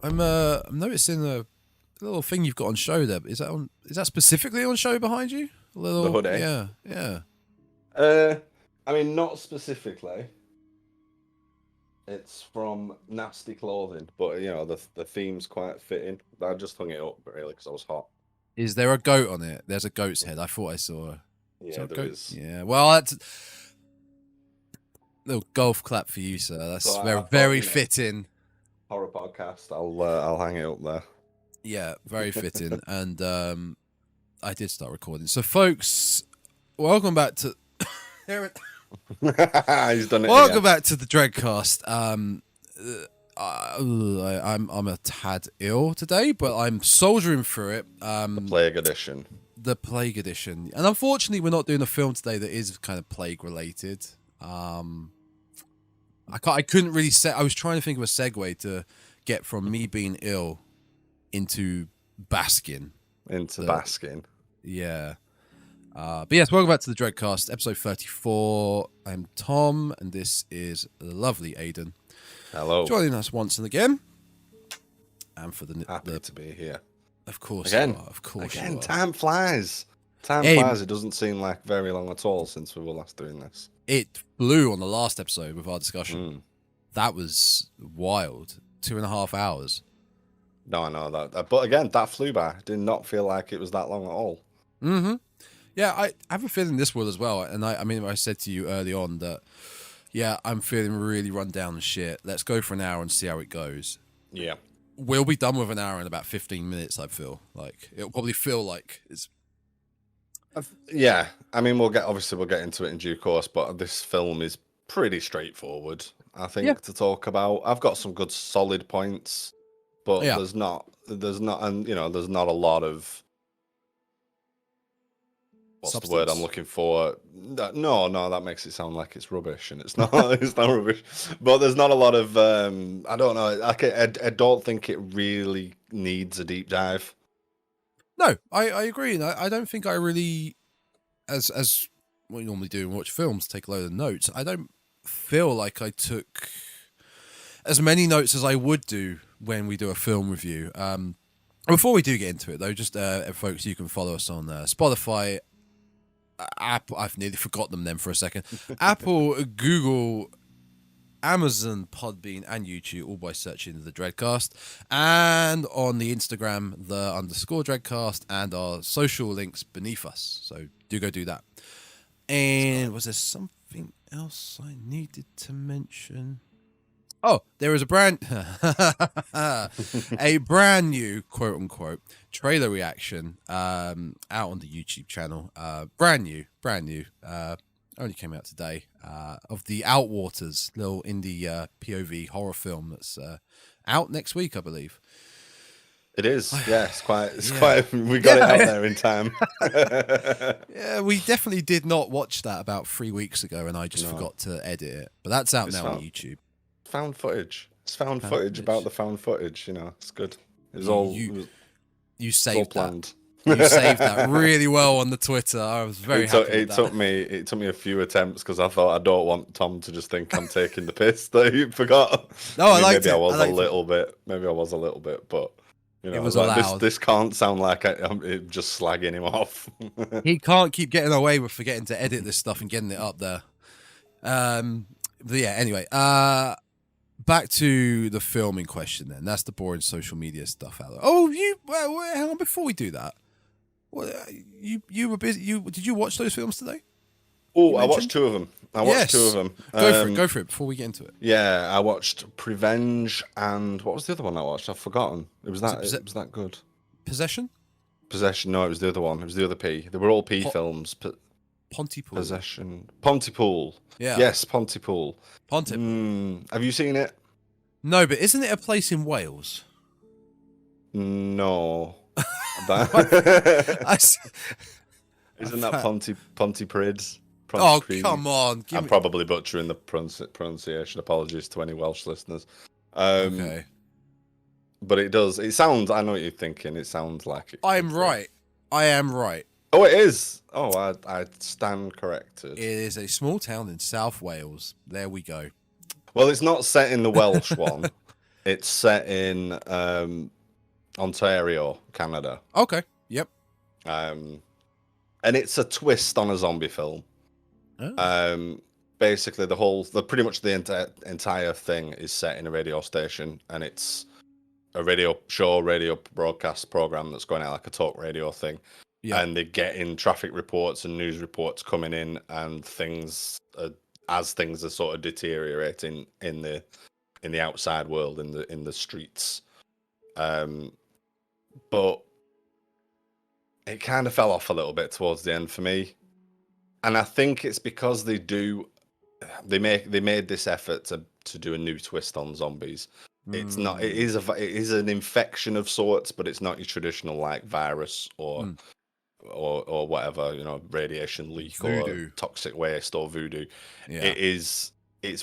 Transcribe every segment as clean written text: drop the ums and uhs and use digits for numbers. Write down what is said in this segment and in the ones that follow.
I'm noticing a little thing you've got on show there. Is that specifically on show behind you? A little, The hoodie? Yeah. I mean, not specifically. It's from Nasty Clothing, but the theme's quite fitting. I just hung it up really because I was hot. Is there a goat on it? There's a goat's head. I thought I saw. Yeah, there is. Yeah. Well, that's a little golf clap for you, sir. That's So very fitting. Horror podcast. I'll hang it up there. Yeah, very fitting. And I did start recording. So, folks, welcome back to. He's done it. Welcome again. back to the Dreadcast. I'm a tad ill today, but I'm soldiering through it. The Plague Edition. The Plague Edition, and unfortunately, we're not doing a film today that is kind of plague related. I couldn't really say. I was trying to think of a segue to get from me being ill into Baskin. Baskin. Yeah. But yes, welcome back to the Dreadcast, episode 34. I'm Tom, and this is the lovely Aidan. Hello. Joining us once and again. And for Happy to be here. Of course again. You are. Of course again, you are. Time flies. Flies. It doesn't seem like very long at all since we were last doing this. It flew on the last episode with our discussion. That was wild. 2.5 hours. No, I know that. But again, that flew by. Did not feel like it was that long at all. Mm-hmm. Yeah, I have a feeling this will as well. And I mean, I said to you early on that, yeah, I'm feeling really run down and shit. Let's go for an hour and see how it goes. Yeah. We'll be done with an hour in about 15 minutes, I feel. Like, it'll probably feel like it's... Yeah, I mean, we'll get into it in due course, but this film is pretty straightforward, I think, to talk about. I've got some good solid points, but there's not, and there's not a lot of... What's Substance. The word I'm looking for? No, that makes it sound like it's rubbish, and it's not. It's not rubbish. But there's not a lot of. I don't know. I don't think it really needs a deep dive. No, I agree. I don't think I really, as what we normally do and watch films, take a load of notes. I don't feel like I took as many notes as I would do when we do a film review. Before we do get into it, though, just folks, you can follow us on Spotify. Apple, I've nearly forgot them then for a second. Apple, Google, Amazon, Podbean, and YouTube, all by searching the Dreadcast, and on the Instagram, the _Dreadcast, and our social links beneath us. So do go do that. And was there something else I needed to mention? Oh, there is a brand new quote unquote trailer reaction out on the YouTube channel. Brand new. Only came out today. Of the Outwaters, little indie POV horror film that's out next week, I believe. It is. Yeah, it's quite. We got it out there in time. Yeah, we definitely did not watch that about 3 weeks ago, and I just forgot to edit it. But that's out now on YouTube. Found footage. It's found footage about the found footage. It's good. It's all you saved planned. You saved that really well on the Twitter. I was very happy with that. It took me a few attempts because I thought I don't want Tom to just think I'm taking the piss that he forgot. No, I liked it. Maybe I was a little bit. Maybe I was a little bit, but it was allowed. This can't sound like I'm just slagging him off. He can't keep getting away with forgetting to edit this stuff and getting it up there. But yeah. Anyway. Back to the film in question then. That's the boring social media stuff out there. Oh, hang on, before we do that. You were busy. Did you watch those films today? Oh, I watched two of them. Go for it before we get into it. Yeah, I watched Prevenge and what was the other one I watched? I've forgotten. It was that good. Possession? No, it was the other one. It was the other P. They were all P films. Pontypool. Possession. Pontypool. Yeah. Yes, Pontypool. Have you seen it? No, but isn't it a place in Wales? No. Isn't that Pontypridd? Oh, come on. I'm probably butchering the pronunciation. Apologies to any Welsh listeners. Okay. But it does. It sounds. I know what you're thinking. It sounds like it. I am right. Oh, it is. Oh, I stand corrected. It is a small town in South Wales. There we go. Well, it's not set in the Welsh one. It's set in Ontario, Canada. Okay. Yep. And it's a twist on a zombie film. Oh. Basically, pretty much the entire thing is set in a radio station, and it's a radio broadcast program that's going out like a talk radio thing. Yeah. And they're getting traffic reports and news reports coming in, and as things are sort of deteriorating in the outside world, in the streets. But it kind of fell off a little bit towards the end for me, and I think it's because they made this effort to do a new twist on zombies. It's not. It is an infection of sorts, but it's not your traditional like virus or whatever, radiation leak Voodoo. or toxic waste or voodoo. Yeah. It's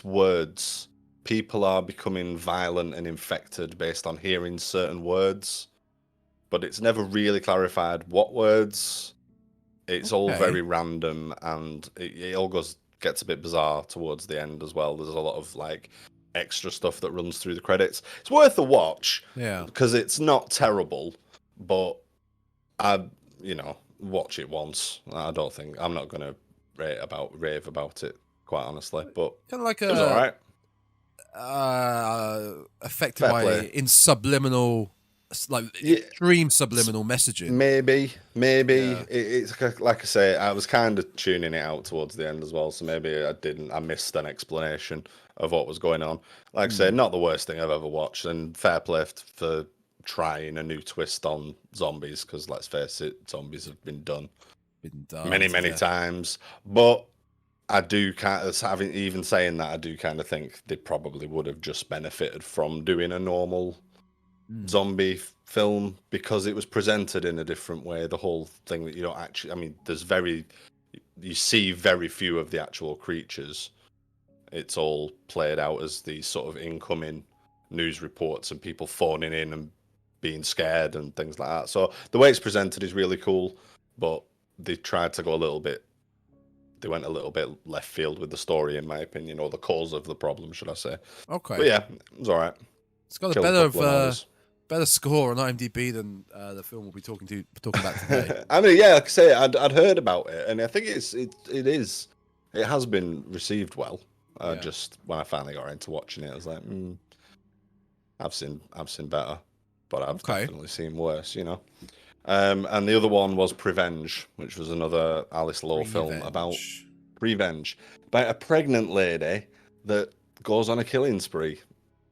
words. People are becoming violent and infected based on hearing certain words, but it's never really clarified what words. It's all very random, and it all gets a bit bizarre towards the end as well. There's a lot of like extra stuff that runs through the credits. It's worth a watch, because it's not terrible, but watch it once. I'm not gonna rave about it, quite honestly. But kind of like it was all right. Affected in subliminal, extreme subliminal messaging. Maybe it's like I say, I was kind of tuning it out towards the end as well, so maybe I missed an explanation of what was going on. Like I say, not the worst thing I've ever watched, and fair play for trying a new twist on zombies, because let's face it, zombies have been done many times. But I do kind of, saying that, I do kind of think they probably would have just benefited from doing a normal zombie film, because it was presented in a different way. The whole thing that you don't actually, you see very few of the actual creatures. It's all played out as these sort of incoming news reports and people phoning in and being scared and things like that. So the way it's presented is really cool, but they tried to go they went a little bit left field with the story, in my opinion, or the cause of the problem, should I say. Okay. But yeah, it was all right. It's got a better score on IMDb than the film we'll be talking about today. Like I say, I'd heard about it, and I think it has been received well. Just when I finally got into watching it, I was like, I've seen better, but I've definitely seen worse, And the other one was Prevenge, which was another Alice Lowe film about a pregnant lady that goes on a killing spree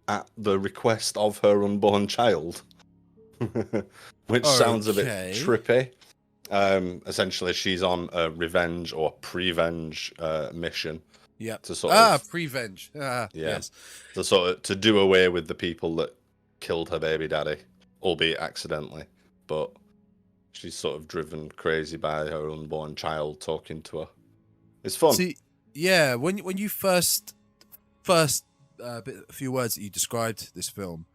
at the request of her unborn child, which sounds a bit trippy. Essentially, she's on a revenge or prevenge mission. Yeah. To sort of prevenge. Yes. To do away with the people that killed her baby daddy, albeit accidentally, but she's sort of driven crazy by her unborn child talking to her. It's fun. See, yeah, when you first a few words that you described this film,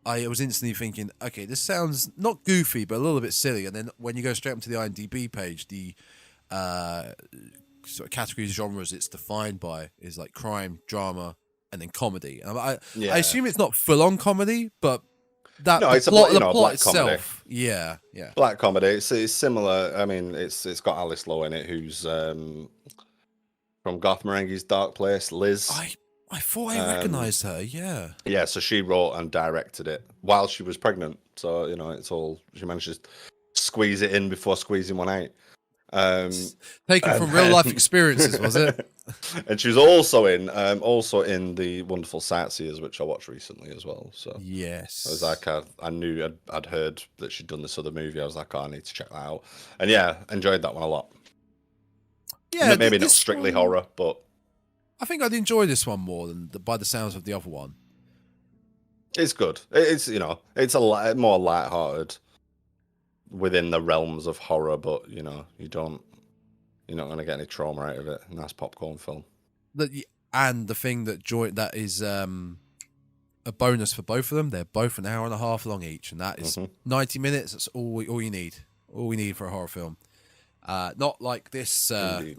I was instantly thinking, okay, this sounds not goofy, but a little bit silly. And then when you go straight onto the IMDb page, the sort of categories, genres it's defined by is like crime, drama, and then comedy. And I assume it's not full on comedy, but it's the plot itself. Comedy. Yeah. Black comedy. It's similar. I mean, it's got Alice Lowe in it, who's from Garth Marenghi's Dark Place, Liz. I thought I recognised her. Yeah. Yeah. So she wrote and directed it while she was pregnant. So it's all, she managed to squeeze it in before squeezing one out. Taken from real life experiences, was it? And she was also in the Wonderful Sightseers, which I watched recently as well. So yes, I was like, I knew I'd heard that she'd done this other movie. I was like, I need to check that out. And yeah, enjoyed that one a lot. Yeah, maybe not strictly horror, but I think I'd enjoy this one more than by the sounds of the other one. It's good. It's it's a more lighthearted within the realms of horror, but you're not going to get any trauma out of it. Nice popcorn film. And the thing that is a bonus for both of them, they're both an hour and a half long each, and that is 90 minutes. That's all you need. All we need for a horror film. Not like this. I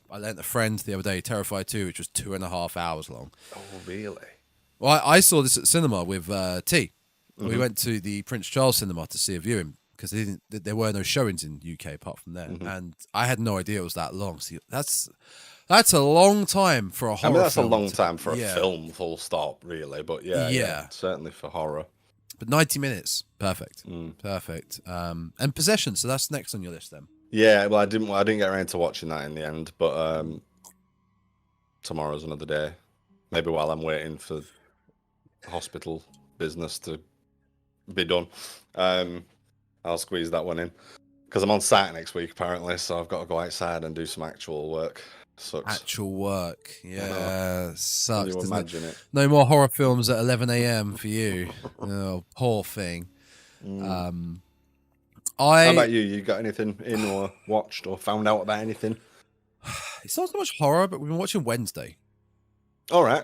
lent a friend the other day, Terrified 2, which was 2.5 hours long. Oh, really? Well, I saw this at cinema with T. We Mm-hmm. went to the Prince Charles Cinema to see a viewing because there were no showings in UK apart from there, Mm-hmm. and I had no idea it was that long. See, that's a long time for a horror I mean, that's a film. long time for a yeah, film, full stop, really. But yeah, certainly for horror. But 90 minutes, perfect, Mm. perfect. And Possession, so that's next on your list then. Yeah, well, I didn't get around to watching that in the end, but tomorrow's another day. Maybe while I'm waiting for hospital business to be done, I'll squeeze that one in because I'm on site next week apparently, so I've got to go outside and do some actual work. Sucks. Actual work, yeah, sucks. Can you imagine it? No more horror films at 11 a.m. for you. Oh, poor thing. Mm. How about you? You got anything in or watched or found out about anything? It's not so much horror, but we've been watching Wednesday. All right.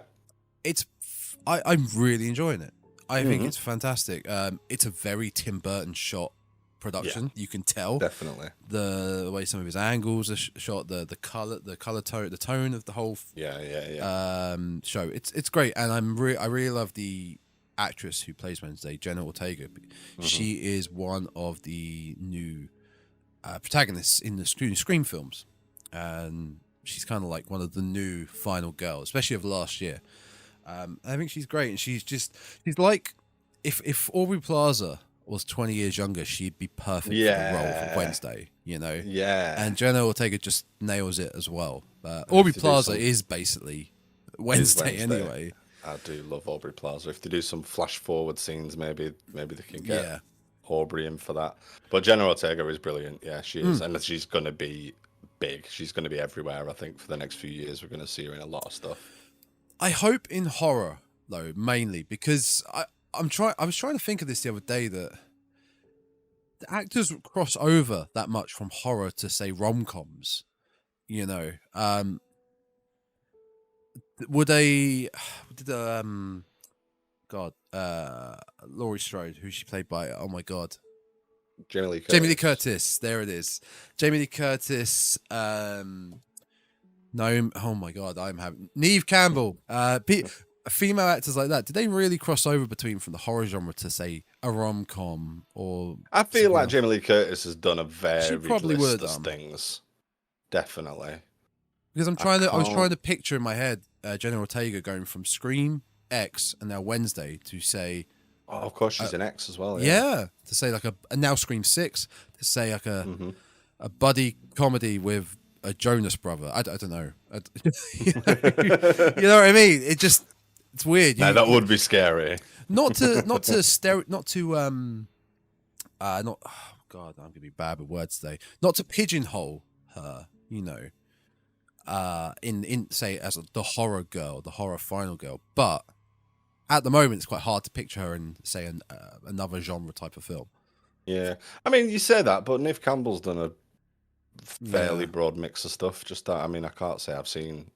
I'm really enjoying it. I think it's fantastic. It's a very Tim Burton shot production. You can tell definitely the way some of his angles are shot, the color tone, the tone of the whole show. It's great, and I really love the actress who plays Wednesday, Jenna Ortega. She is one of the new protagonists in the Scream films, and she's kind of like one of the new final girls, especially of last year. I think she's great, and she's like if Aubrey Plaza was 20 years younger, she'd be perfect for the role for Wednesday, you know? Yeah. And Jenna Ortega just nails it as well. Aubrey Plaza is basically Wednesday anyway. I do love Aubrey Plaza. If they do some flash forward scenes, maybe they can get Aubrey in for that. But Jenna Ortega is brilliant. Yeah, she is. And she's going to be big. She's going to be everywhere, I think, for the next few years. We're going to see her in a lot of stuff. I hope in horror, though, mainly, because I was trying to think of this the other day, that the actors cross over that much from horror to, say, rom-coms, you know. Laurie Strode, who she played by, oh my god, Jamie Lee Curtis, there it is. Jamie Lee Curtis, no, oh my god, Neve Campbell, female actors like that. Did they really cross over between from the horror genre to, say, a rom-com? Or I feel like Jamie Lee Curtis has done a very probably list of things. Definitely. Because I was trying to picture in my head Jenna Ortega going from Scream, X, and now Wednesday to say, oh, of course she's an X as well. Yeah, to say like and now Scream 6, to say like a buddy comedy with a Jonas brother. I don't know. You know what I mean? It's weird. No, that would be scary. Not oh god, I'm gonna be bad with words today. Not to pigeonhole her, you know, in say as the horror girl, the horror final girl, but at the moment it's quite hard to picture her in, say, another genre type of film. Yeah, I mean, you say that, but Neve Campbell's done a fairly broad mix of stuff. Just that, I mean, I can't say I've seen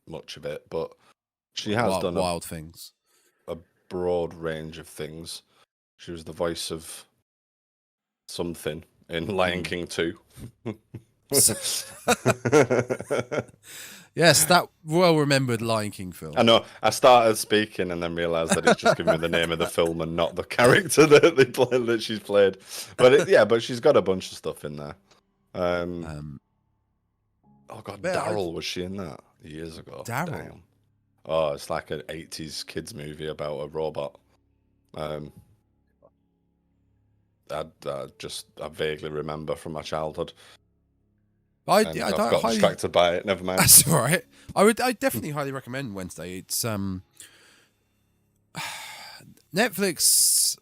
much of it, but she has done wild things, a broad range of things. She was the voice of something in Lion King 2. Yes, that well-remembered Lion King film. I know. I started speaking and then realised that it's just giving me the name of the film and not the character that she's played. But but she's got a bunch of stuff in there. Oh god, Daryl, was she in that years ago? Daryl. Oh, it's like an 80s kids movie about a robot. I vaguely remember from my childhood. I got distracted by it. Never mind. That's all right. I definitely highly recommend Wednesday. It's Netflix.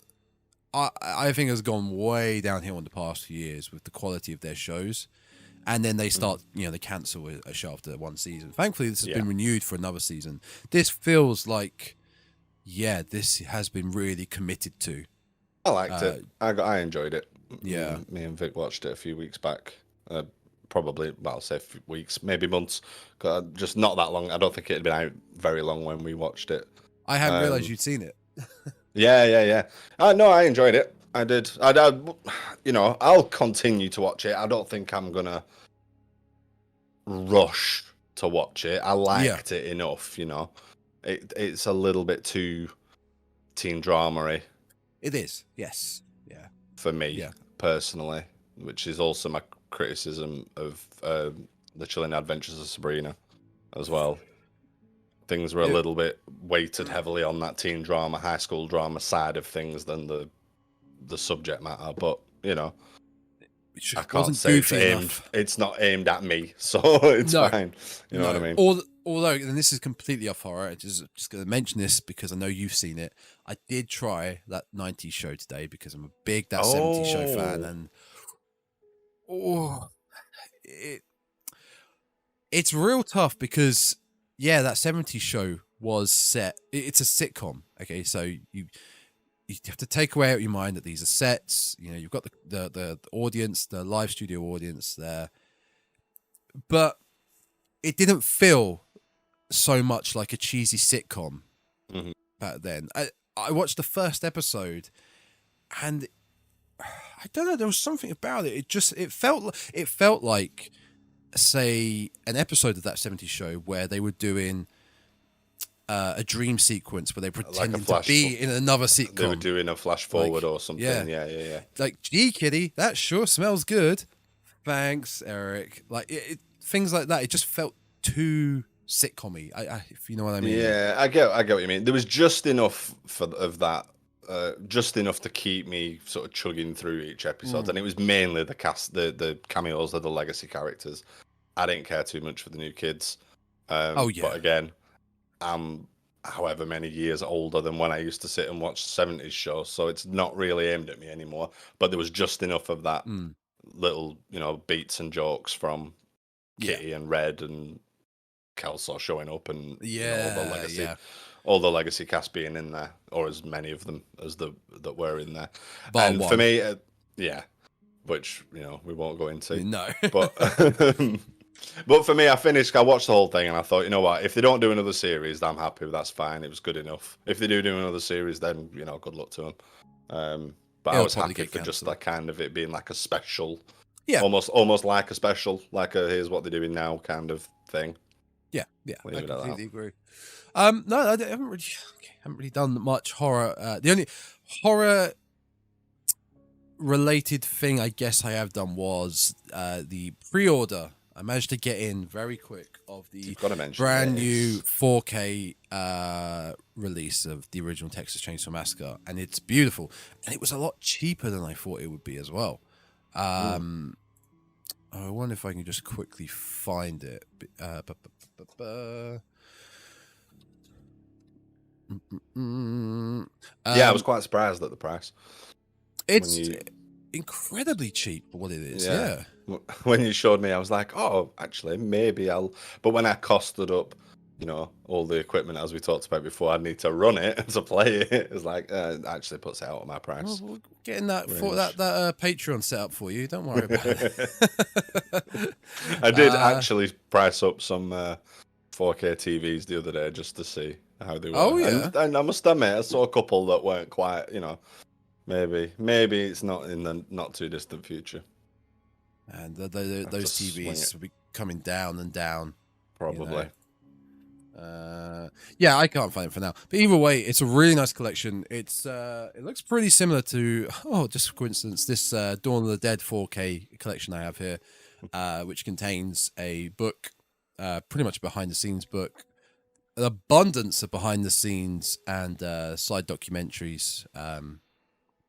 I think has gone way downhill in the past few years with the quality of their shows, and then they start, they cancel a show after one season. Thankfully, this has been renewed for another season. This feels like, this has been really committed to. I liked it. I enjoyed it. Yeah, me and Vic watched it a few weeks back. Probably, I'll say weeks, maybe months. Just not that long. I don't think it had been out very long when we watched it. I hadn't realised you'd seen it. Yeah. No, I enjoyed it. I did. I'll continue to watch it. I don't think I'm gonna rush to watch it. I liked it enough, it's a little bit too teen drama-y. It is, yes, yeah, for me personally, which is also my criticism of the Chilling Adventures of Sabrina as well. Things were a little bit weighted heavily on that teen drama, high school drama side of things than the subject matter. But I can't say it's not aimed at me, so it's fine. You know what I mean? Although, and this is completely off horror, I'm just going to mention this because I know you've seen it. I did try that 90s show today because I'm a big 70s show fan, and it's real tough because that 70s show was set. It's a sitcom, okay? So you have to take away out your mind that these are sets. You know, you've got the audience, the live studio audience there, but it didn't feel so much like a cheesy sitcom back then. I watched the first episode, and I don't know, there was something about it. It felt like, say, an episode of that 70s show where they were doing a dream sequence where they pretended to be in another sitcom. They were doing a flash forward or something. Yeah. Like, gee, kitty, that sure smells good. Thanks, Eric. Like things like that. It just felt too sitcom-y, if you know what I mean. Yeah, I get what you mean. There was just enough of that, just enough to keep me sort of chugging through each episode, and it was mainly the cast, the cameos of the legacy characters. I didn't care too much for the new kids. But again, I'm however many years older than when I used to sit and watch 70s shows, so it's not really aimed at me anymore. But there was just enough of that little, beats and jokes from Kitty and Red and Kelso showing up, and all the legacy cast being in there, or as many of them as that were in there. And for me, which we won't go into. No, but for me, I watched the whole thing, and I thought, you know what? If they don't do another series, I'm happy. That's fine. It was good enough. If they do another series, then good luck to them. But I was happy for just that kind of it being like a special, almost like a special, like a here's what they're doing now kind of thing. Yeah, I completely agree. No, I haven't really done much horror. The only horror related thing I guess I have done was the pre-order. I managed to get in very quick of the brand new 4K release of the original Texas Chainsaw Massacre, and it's beautiful, and it was a lot cheaper than I thought it would be as well. I wonder if I can just quickly find it. I was quite surprised at the price. It's incredibly cheap for what it is. Yeah. When you showed me, I was like, oh, actually, maybe I'll. But when I costed up, all the equipment as we talked about before, I need to run it to play it. It's like it actually puts it out of my price. Well, getting that for that Patreon set up for you. Don't worry about it. I did actually price up some 4K TVs the other day just to see how they were. Oh yeah, and I must admit, I saw a couple that weren't quite. Maybe it's not in the not too distant future. And those TVs will be coming down and down. Probably. I can't find it for now. But either way, it's a really nice collection. It looks pretty similar to just coincidence, this Dawn of the Dead 4K collection I have here, which contains a book, pretty much a behind the scenes book, an abundance of behind the scenes and side documentaries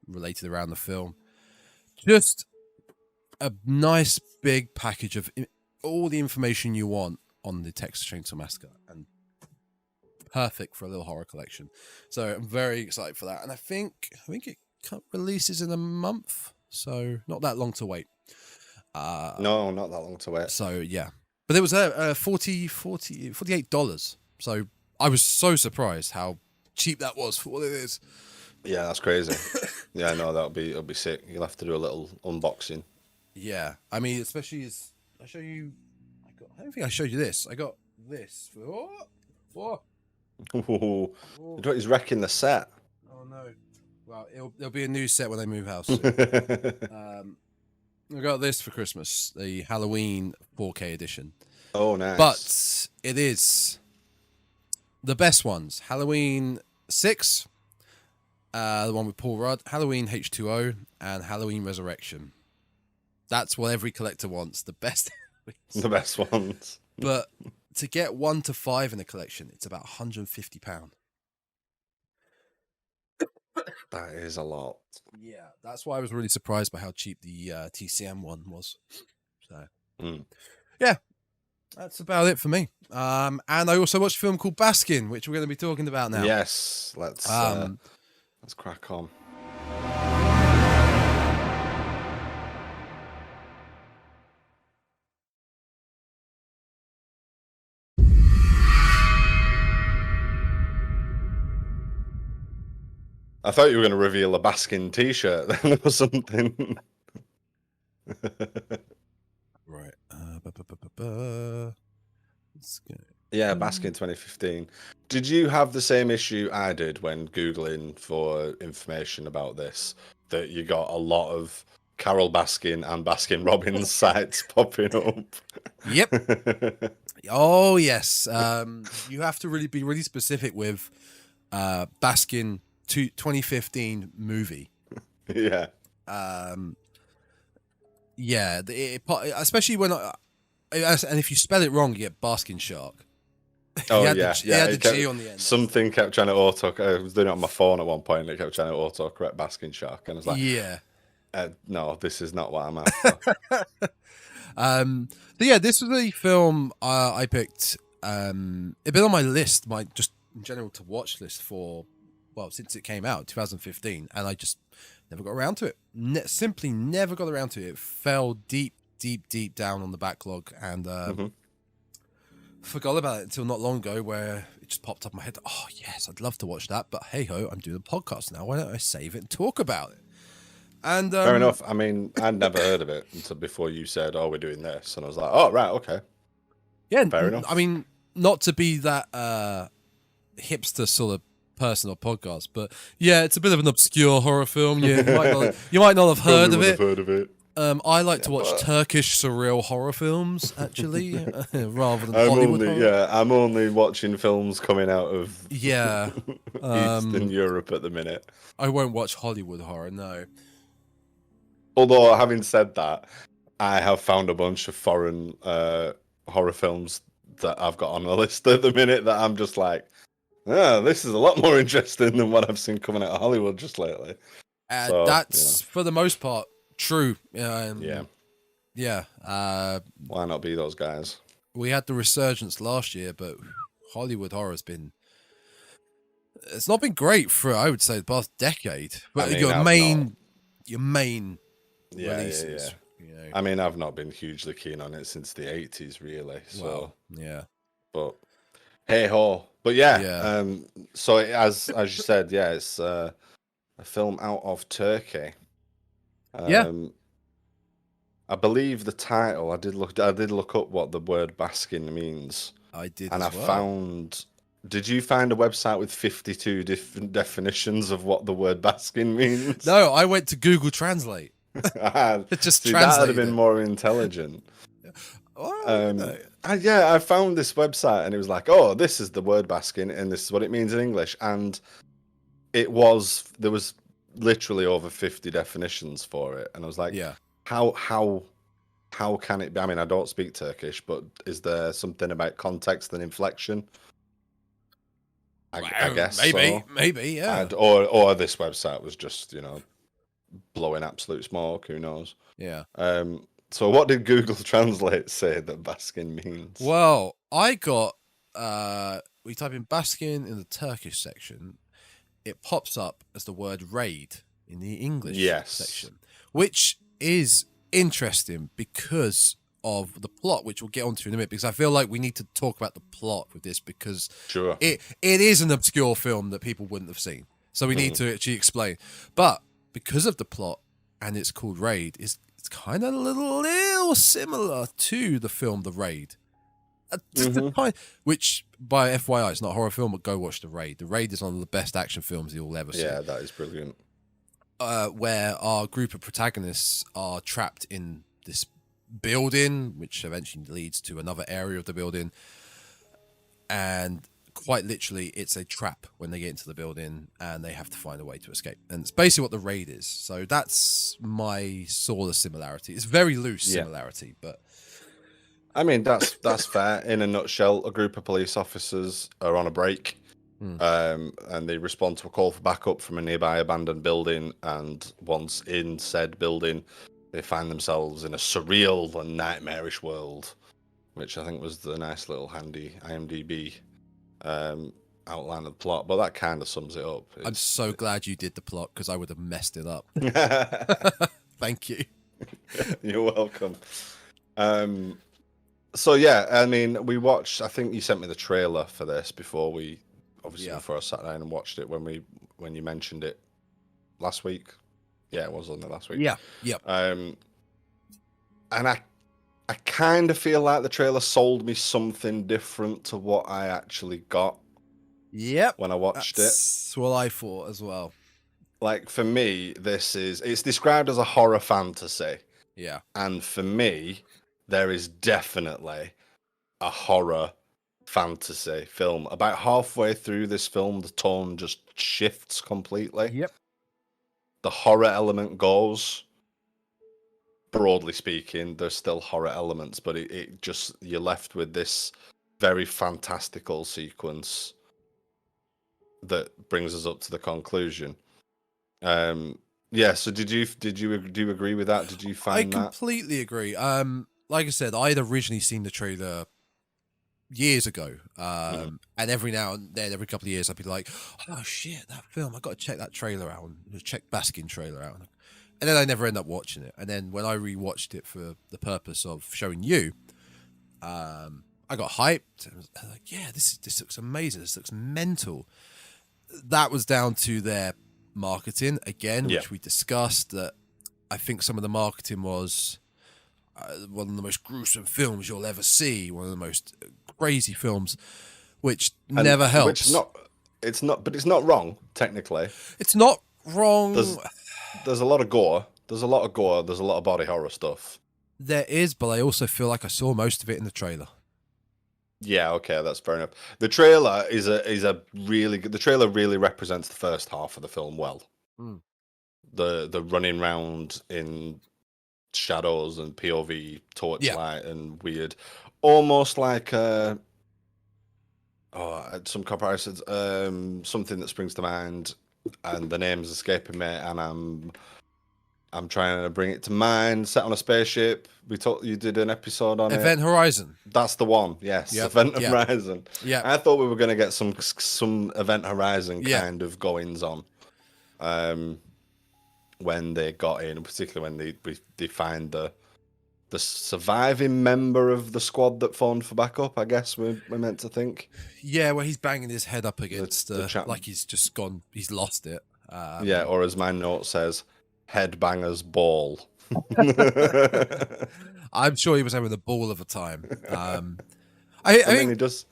related around the film. Just a nice big package of all the information you want on the Texas Chainsaw Massacre, and perfect for a little horror collection. So I'm very excited for that, and I think it releases in a month, so not that long to wait. No, not that long to wait. So yeah, but it was $48. So I was so surprised how cheap that was for what it is. Yeah, that's crazy. Yeah, no, it'll be sick. You'll have to do a little unboxing. Yeah, I mean, especially as I show you. I don't think I showed you this. I got this. He's wrecking the set. Oh no! Well, there'll be a new set when they move house. I got this for Christmas, the Halloween 4K edition. Oh, nice! But it is the best ones: Halloween 6, the one with Paul Rudd, Halloween H2O, and Halloween Resurrection. That's what every collector wants. The best. The best ones. But to get 1 to 5 in a collection, it's about £150. That is a lot. Yeah, that's why I was really surprised by how cheap the TCM one was. So, yeah, that's about it for me. And I also watched a film called Baskin, which we're going to be talking about now. Yes, let's crack on. I thought you were going to reveal a Baskin t-shirt then or something. Right. Yeah, Baskin 2015. Did you have the same issue I did when Googling for information about this? That you got a lot of Carol Baskin and Baskin Robbins sites popping up? Yep. Oh, yes. You have to really be really specific with Baskin 2015 movie. Yeah. Yeah, especially when and if you spell it wrong, you get Baskin Shark. Oh, He had the G on the end. Something kept trying to I was doing it on my phone at one point, and it kept trying to autocorrect Baskin Shark, and I was like, yeah. No, this is not what I'm after. But yeah, this was a film I picked. It's been on my list, my just in general to watch list since it came out, 2015, and I just never got around to it. Simply never got around to it. It fell deep down on the backlog, and forgot about it until not long ago, where it just popped up in my head. Oh yes, I'd love to watch that, but hey ho, I'm doing a podcast now. Why don't I save it and talk about it? And fair enough. I mean, I'd never heard of it until before you said, "Oh, we're doing this," and I was like, "Oh, right, okay." Yeah, fair enough. I mean, not to be that hipster sort of person or podcast, but yeah, it's a bit of an obscure horror film. Yeah, you might not have heard of it. I like to watch Turkish surreal horror films, actually, rather than Hollywood horror. Yeah, I'm only watching films coming out of Eastern Europe at the minute. I won't watch Hollywood horror, no. Although, having said that, I have found a bunch of foreign horror films that I've got on the list at the minute that I'm just like, this is a lot more interesting than what I've seen coming out of Hollywood just lately. That's, for the most part, true. Yeah. Why not be those guys? We had the resurgence last year, but Hollywood horror has been... It's not been great for, I would say, the past decade. But your main releases. Yeah. You know. I mean, I've not been hugely keen on it since the 80s, really. So, well, yeah. But hey ho. But yeah. So as you said, yeah, it's a film out of Turkey. I believe the title. I did look up what the word Baskin means. I did, and I found. Did you find a website with 52 different definitions of what the word Baskin means? No, I went to Google Translate. Just that would have been more intelligent. I found this website and it was like, oh, this is the word Baskin and this is what it means in English. And there was literally over 50 definitions for it. And I was like, how can it be? I mean, I don't speak Turkish, but is there something about context and inflection? I guess maybe, yeah. Or this website was just, blowing absolute smoke. Who knows? Yeah. So what did Google Translate say that Baskin means? Well, I got we type in Baskin in the Turkish section, it pops up as the word raid in the English section, which is interesting because of the plot, which we'll get onto in a minute, because I feel like we need to talk about the plot with this because it is an obscure film that people wouldn't have seen. So we need to actually explain. But because of the plot, and it's called Raid, it's kind of a little similar to the film The Raid. Which, by FYI, it's not a horror film, but go watch The Raid. The Raid is one of the best action films you'll ever see. Yeah, that is brilliant. Where our group of protagonists are trapped in this building, which eventually leads to another area of the building, and quite literally, it's a trap when they get into the building and they have to find a way to escape. And it's basically what the raid is. So that's my sort of similarity. It's very loose similarity, but I mean, that's fair. In a nutshell, a group of police officers are on a break, and they respond to a call for backup from a nearby abandoned building. And once in said building, they find themselves in a surreal and nightmarish world, which I think was the nice little handy IMDb outline of the plot. But that kind of sums it up. I'm so glad you did the plot because I would have messed it up. Thank you. You're welcome. So yeah, I mean, we watched. I think you sent me the trailer for this before before I sat down and watched it when you mentioned it last week. Yeah, it was only last week. Yeah, yep. And I kind of feel like the trailer sold me something different to what I actually got. Yep. When I watched it, that's what I thought as well. Like for me, it's described as a horror fantasy. Yeah, and for me, there is definitely a horror fantasy film. About halfway through this film, the tone just shifts completely. Yep. The horror element goes. Broadly speaking, there's still horror elements, but it just, you're left with this very fantastical sequence that brings us up to the conclusion. Yeah, so do you agree with that? Did you find that? I completely agree. Like I said, I'd originally seen the trailer years ago, and every now and then, every couple of years, I'd be like, "Oh shit, that film! I got to check that trailer out and check Baskin trailer out." And then I never end up watching it. And then when I rewatched it for the purpose of showing you, I got hyped. I was like, "Yeah, this looks amazing. This looks mental." That was down to their marketing again, which we discussed. That I think some of the marketing was one of the most gruesome films you'll ever see, one of the most crazy films, which never helps. But it's not wrong technically. It's not wrong. There's a lot of gore. There's a lot of body horror stuff. There is, but I also feel like I saw most of it in the trailer. Yeah, okay, that's fair enough. The trailer is a really good. The trailer really represents the first half of the film well. The running round in shadows and POV torchlight and weird, almost like some comparisons. Something that springs to mind, and the name's escaping me, and I'm trying to bring it to mind. Set on a spaceship. You did an episode on Event Horizon. That's the one. Yes, Event Horizon. Yeah, I thought we were going to get some Event Horizon kind of goings on. When they got in, particularly when they find the surviving member of the squad that phoned for backup, I guess we're meant to think. Yeah, where he's banging his head up against like he's just gone, he's lost it. Or as my note says, headbanger's ball. I'm sure he was having the ball of a time. I think he does.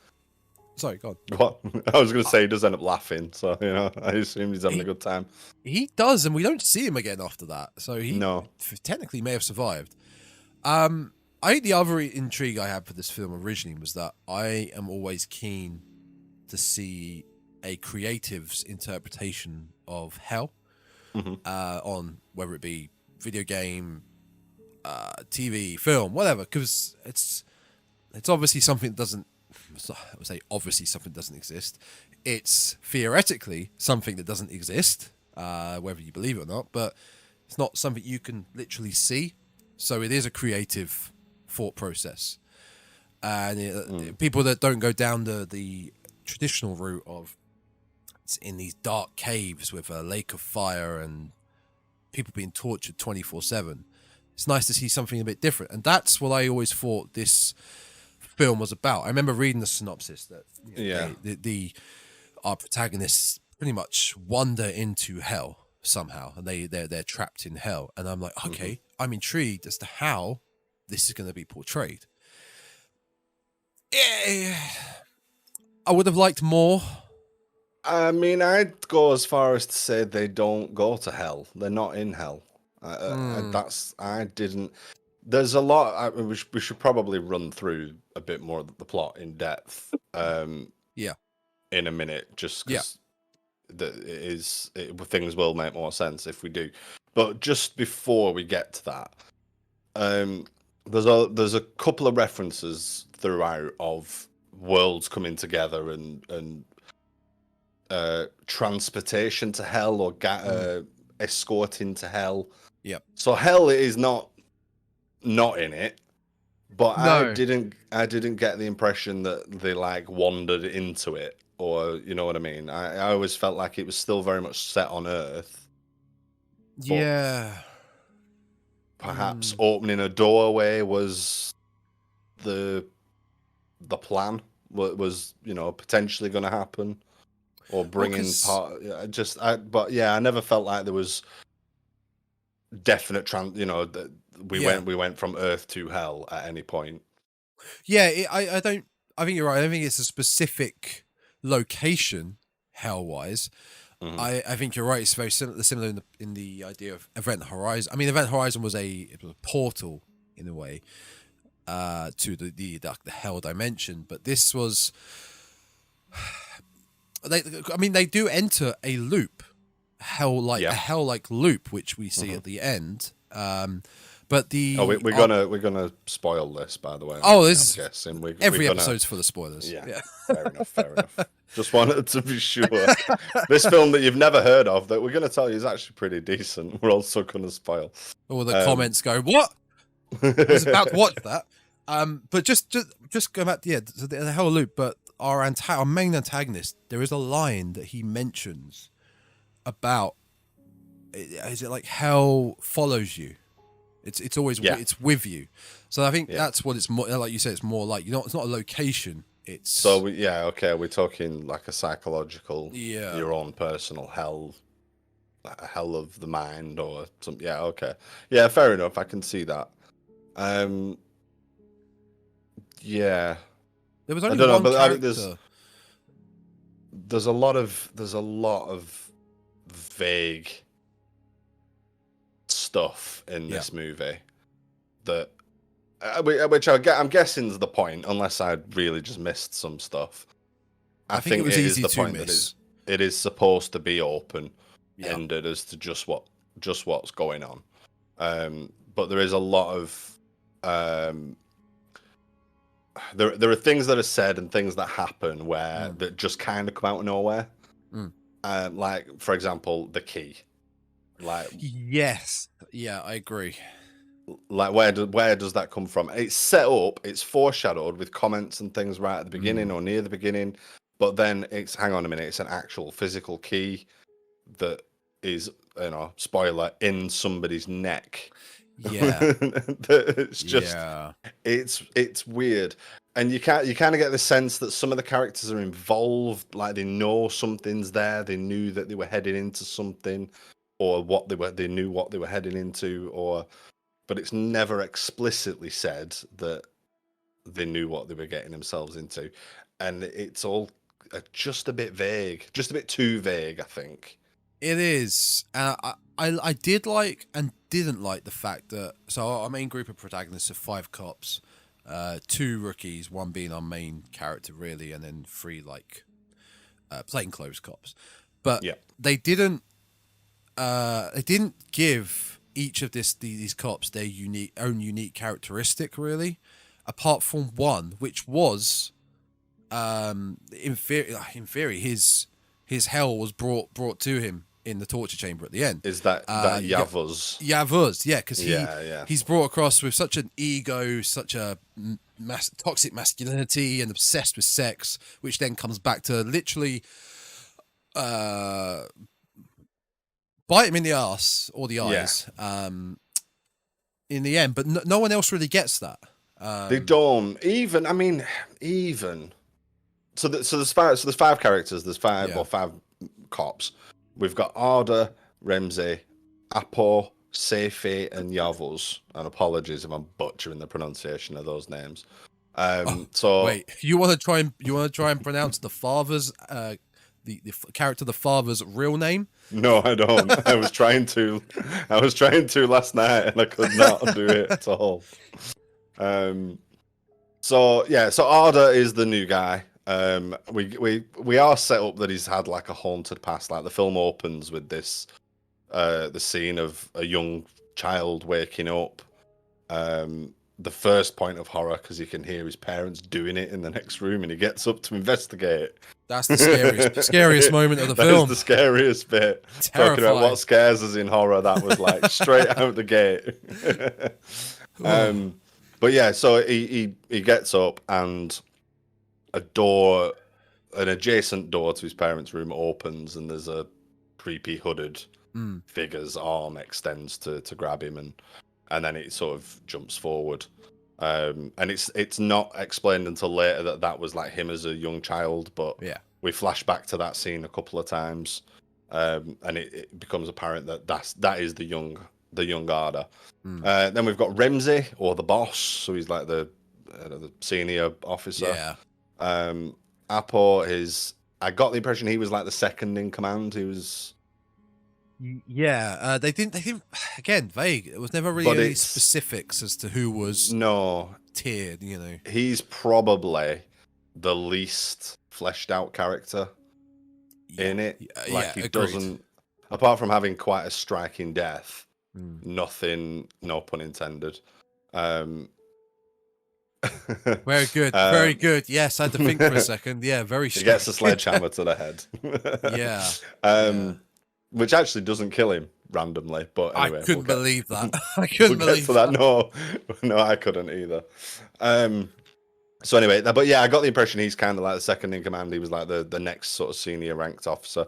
Sorry, go on. What? I was going to say he does end up laughing, so I assume he's having a good time. He does, and we don't see him again after that. So he technically may have survived. I think the other intrigue I had for this film originally was that I am always keen to see a creative's interpretation of hell, on whether it be video game, TV, film, whatever, because it's obviously something that doesn't. I would say obviously something doesn't exist. It's theoretically something that doesn't exist, whether you believe it or not, but it's not something you can literally see. So it is a creative thought process. And people that don't go down the traditional route of it's in these dark caves with a lake of fire and people being tortured 24/7, it's nice to see something a bit different. And that's what I always thought this film was about. I remember reading the synopsis that our protagonists pretty much wander into hell somehow, and they're trapped in hell. And I'm like, okay, I'm intrigued as to how this is going to be portrayed. Yeah, I would have liked more. I mean, I'd go as far as to say they don't go to hell. They're not in hell. I didn't. There's a lot. We should probably run through a bit more of the plot in depth. in a minute, just because things will make more sense if we do. But just before we get to that, there's a couple of references throughout of worlds coming together and transportation to hell or escorting to hell. Yep. So hell is not in it, but No. I didn't get the impression that they like wandered into it, or you know what I mean. I always felt like it was still very much set on Earth. Yeah. Perhaps opening a doorway was the plan. Was potentially going to happen, or bringing I never felt like there was definite that we went from Earth to hell at any point. Yeah, I think you're right. I don't think it's a specific location hell wise. Mhm. I think you're right. It's very similar in the idea of Event Horizon. I mean, Event Horizon was a portal in a way to the hell dimension, but this was. They do enter a loop, a hell like loop, which we see at the end. But we're gonna spoil this, by the way. Oh, every episode's full of spoilers. Yeah. Fair enough. Just wanted to be sure. This film that you've never heard of, that we're going to tell you is actually pretty decent. We're also going to spoil. All the comments go, what? I was about to watch that. But just go back to the hell loop. But our main antagonist, there is a line that he mentions about. Is it like hell follows you? It's always it's with you. So I think that's what it's more like. You said, it's more like it's not a location. It's we're talking like a psychological, your own personal hell, like a hell of the mind or something. Fair enough. I can see that. There was only one character. There's a lot of vague stuff in this movie that. Which I'm guessing is the point, unless I really just missed some stuff. I think it was easy the point miss. That it is supposed to be open-ended as to just what's going on. But there is a lot of there are things that are said and things that happen that just kind of come out of nowhere. Like, for example, the key. Like, yes, I agree. Like, where does that come from? It's set up, it's foreshadowed with comments and things right at the beginning or near the beginning, but then hang on a minute, it's an actual physical key that is, spoiler, in somebody's neck. Yeah. It's just it's weird. And you kind of get the sense that some of the characters are involved, like they know something's there, they knew that they were heading into something, or they knew what they were heading into, but it's never explicitly said that they knew what they were getting themselves into. And it's all just a bit vague, just a bit too vague, I think. It is. I did like and didn't like the fact that, so our main group of protagonists are 5 cops, 2 rookies, 1 being our main character really, and then 3 like plainclothes cops. But they didn't give each of these cops their own unique characteristic, really, apart from one, which was in theory his hell was brought to him in the torture chamber at the end. Is that Yavuz? Yavuz, because he's brought across with such an ego, such a toxic masculinity, and obsessed with sex, which then comes back to literally bite him in the ass or the eyes in the end, but no one else really gets that. They don't even. I mean, so there's 5 characters. There's 5 cops. We've got Arda, Remzi, Apo, Seifi, and Yavuz. And apologies if I'm butchering the pronunciation of those names. So wait, you want to try and pronounce the father's the character, the father's real name? No, I don't. I was trying to last night, and I could not do it at all. So Arda is the new guy. We are set up that he's had like a haunted past. Like the film opens with this the scene of a young child waking up. The first point of horror because you can hear his parents doing it in the next room, and he gets up to investigate. That's the scariest moment of the film. That is the scariest bit. Terrifying. Talking about what scares us in horror, that was like straight out the gate. But yeah, so he gets up and an adjacent door to his parents' room opens, and there's a creepy hooded figure's arm extends to grab him, and then it sort of jumps forward. And it's not explained until later that was like him as a young child, but yeah, we flash back to that scene a couple of times, and it becomes apparent that is the young Arda. Then we've got Ramsey, or the boss, so he's like the senior officer. Yeah. Apo I got the impression he was like the second in command. He was. Yeah, they didn't. Again, vague. It was never really any specifics as to who was tiered. You know, he's probably the least fleshed out character in it. Like he doesn't, apart from having quite a striking death. Nothing. No pun intended. Very good, very good. Yes, I had to think for a second. Yeah, very. He gets a sledgehammer to the head. Yeah. Which actually doesn't kill him randomly, but anyway, I couldn't believe that. I couldn't believe that. No, I couldn't either. So anyway, but yeah, I got the impression he's kind of like the second in command. He was like the next sort of senior ranked officer.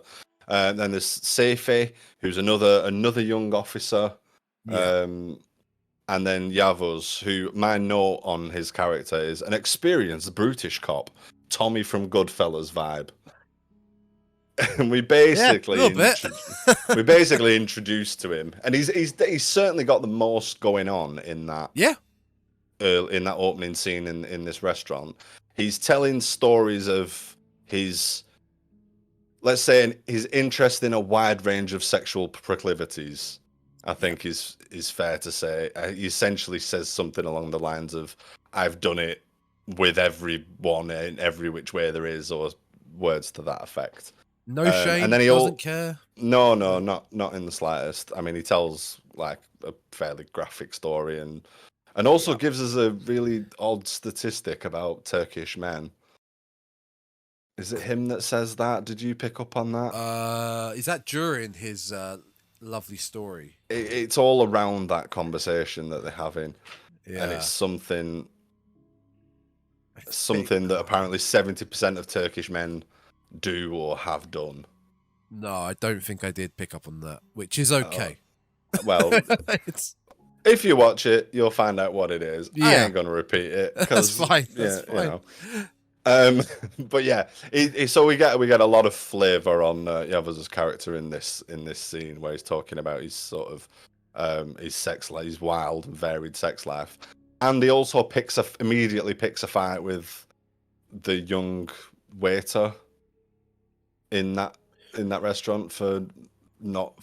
Then there's Seifi, who's another young officer. Yeah. And then Yavuz, who my note on his character is an experienced brutish cop, Tommy from Goodfellas vibe. And we basically introduced to him, and he's certainly got the most going on in that. Yeah. In that opening scene in this restaurant, he's telling stories of his, let's say, his interest in a wide range of sexual proclivities. I think is fair to say. He essentially says something along the lines of, "I've done it with everyone in every which way there is," or words to that effect. No shame. And then he doesn't care. No, not in the slightest. I mean, he tells like a fairly graphic story, and also gives us a really odd statistic about Turkish men. Is it him that says that? Did you pick up on that? Is that during his lovely story? It's all around that conversation that they're having, and it's something that apparently 70% of Turkish men do or have done. No, I don't think I did pick up on that, which is okay. Well, if you watch it, you'll find out what it is. Yeah. I ain't gonna repeat it. That's fine. That's fine. You know. But yeah, so we get a lot of flavour on Yavuz's character in this scene where he's talking about his sort of his sex life, his wild and varied sex life, and he also immediately picks a fight with the young waiter in that restaurant for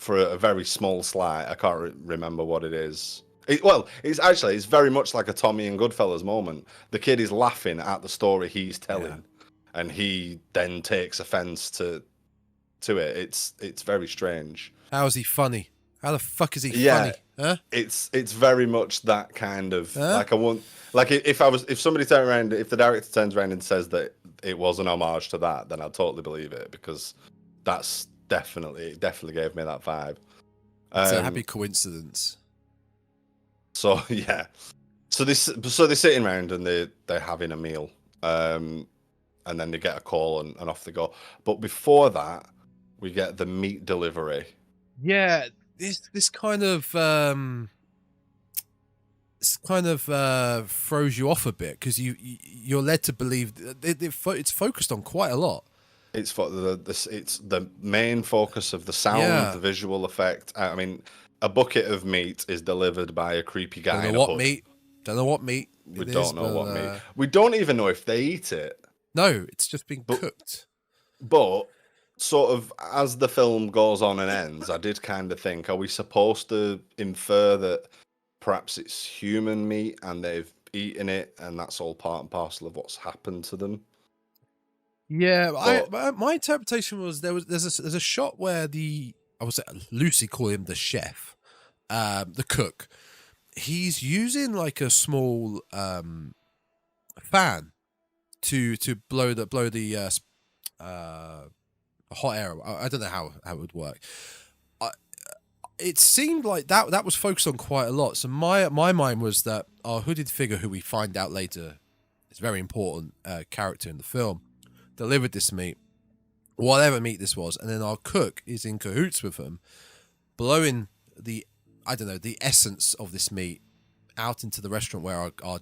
a very small slight. I can't remember what it is. It's very much like a Tommy and Goodfellas moment. The kid is laughing at the story he's telling, and he then takes offense to it. It's very strange. How is he funny? How the fuck is he funny? Huh? It's very much that kind of if somebody turned around, if the director turns around and says that it was an homage to that, then I'd totally believe it, because that's definitely gave me that vibe. It's a happy coincidence. So yeah, so they're sitting around and they're having a meal, and then they get a call and off they go. But before that, we get the meat delivery. Yeah, this kind of throws you off a bit, because you're led to believe it's focused on quite a lot. It's the main focus of the sound, the visual effect. I mean, a bucket of meat is delivered by a creepy guy. Don't know what meat. We don't know what meat. We don't even know if they eat it. No, it's just being cooked. But sort of as the film goes on and ends, I did kind of think, are we supposed to infer that perhaps it's human meat and they've eaten it, and that's all part and parcel of what's happened to them? Yeah, But my interpretation was there's a shot where I was loosely call him the chef, the cook. He's using like a small fan to blow the hot air. I don't know how it would work. It seemed like that was focused on quite a lot. So my mind was that our hooded figure, who we find out later is a very important character in the film, delivered this meat, whatever meat this was, and then our cook is in cahoots with them, blowing the essence of this meat out into the restaurant where our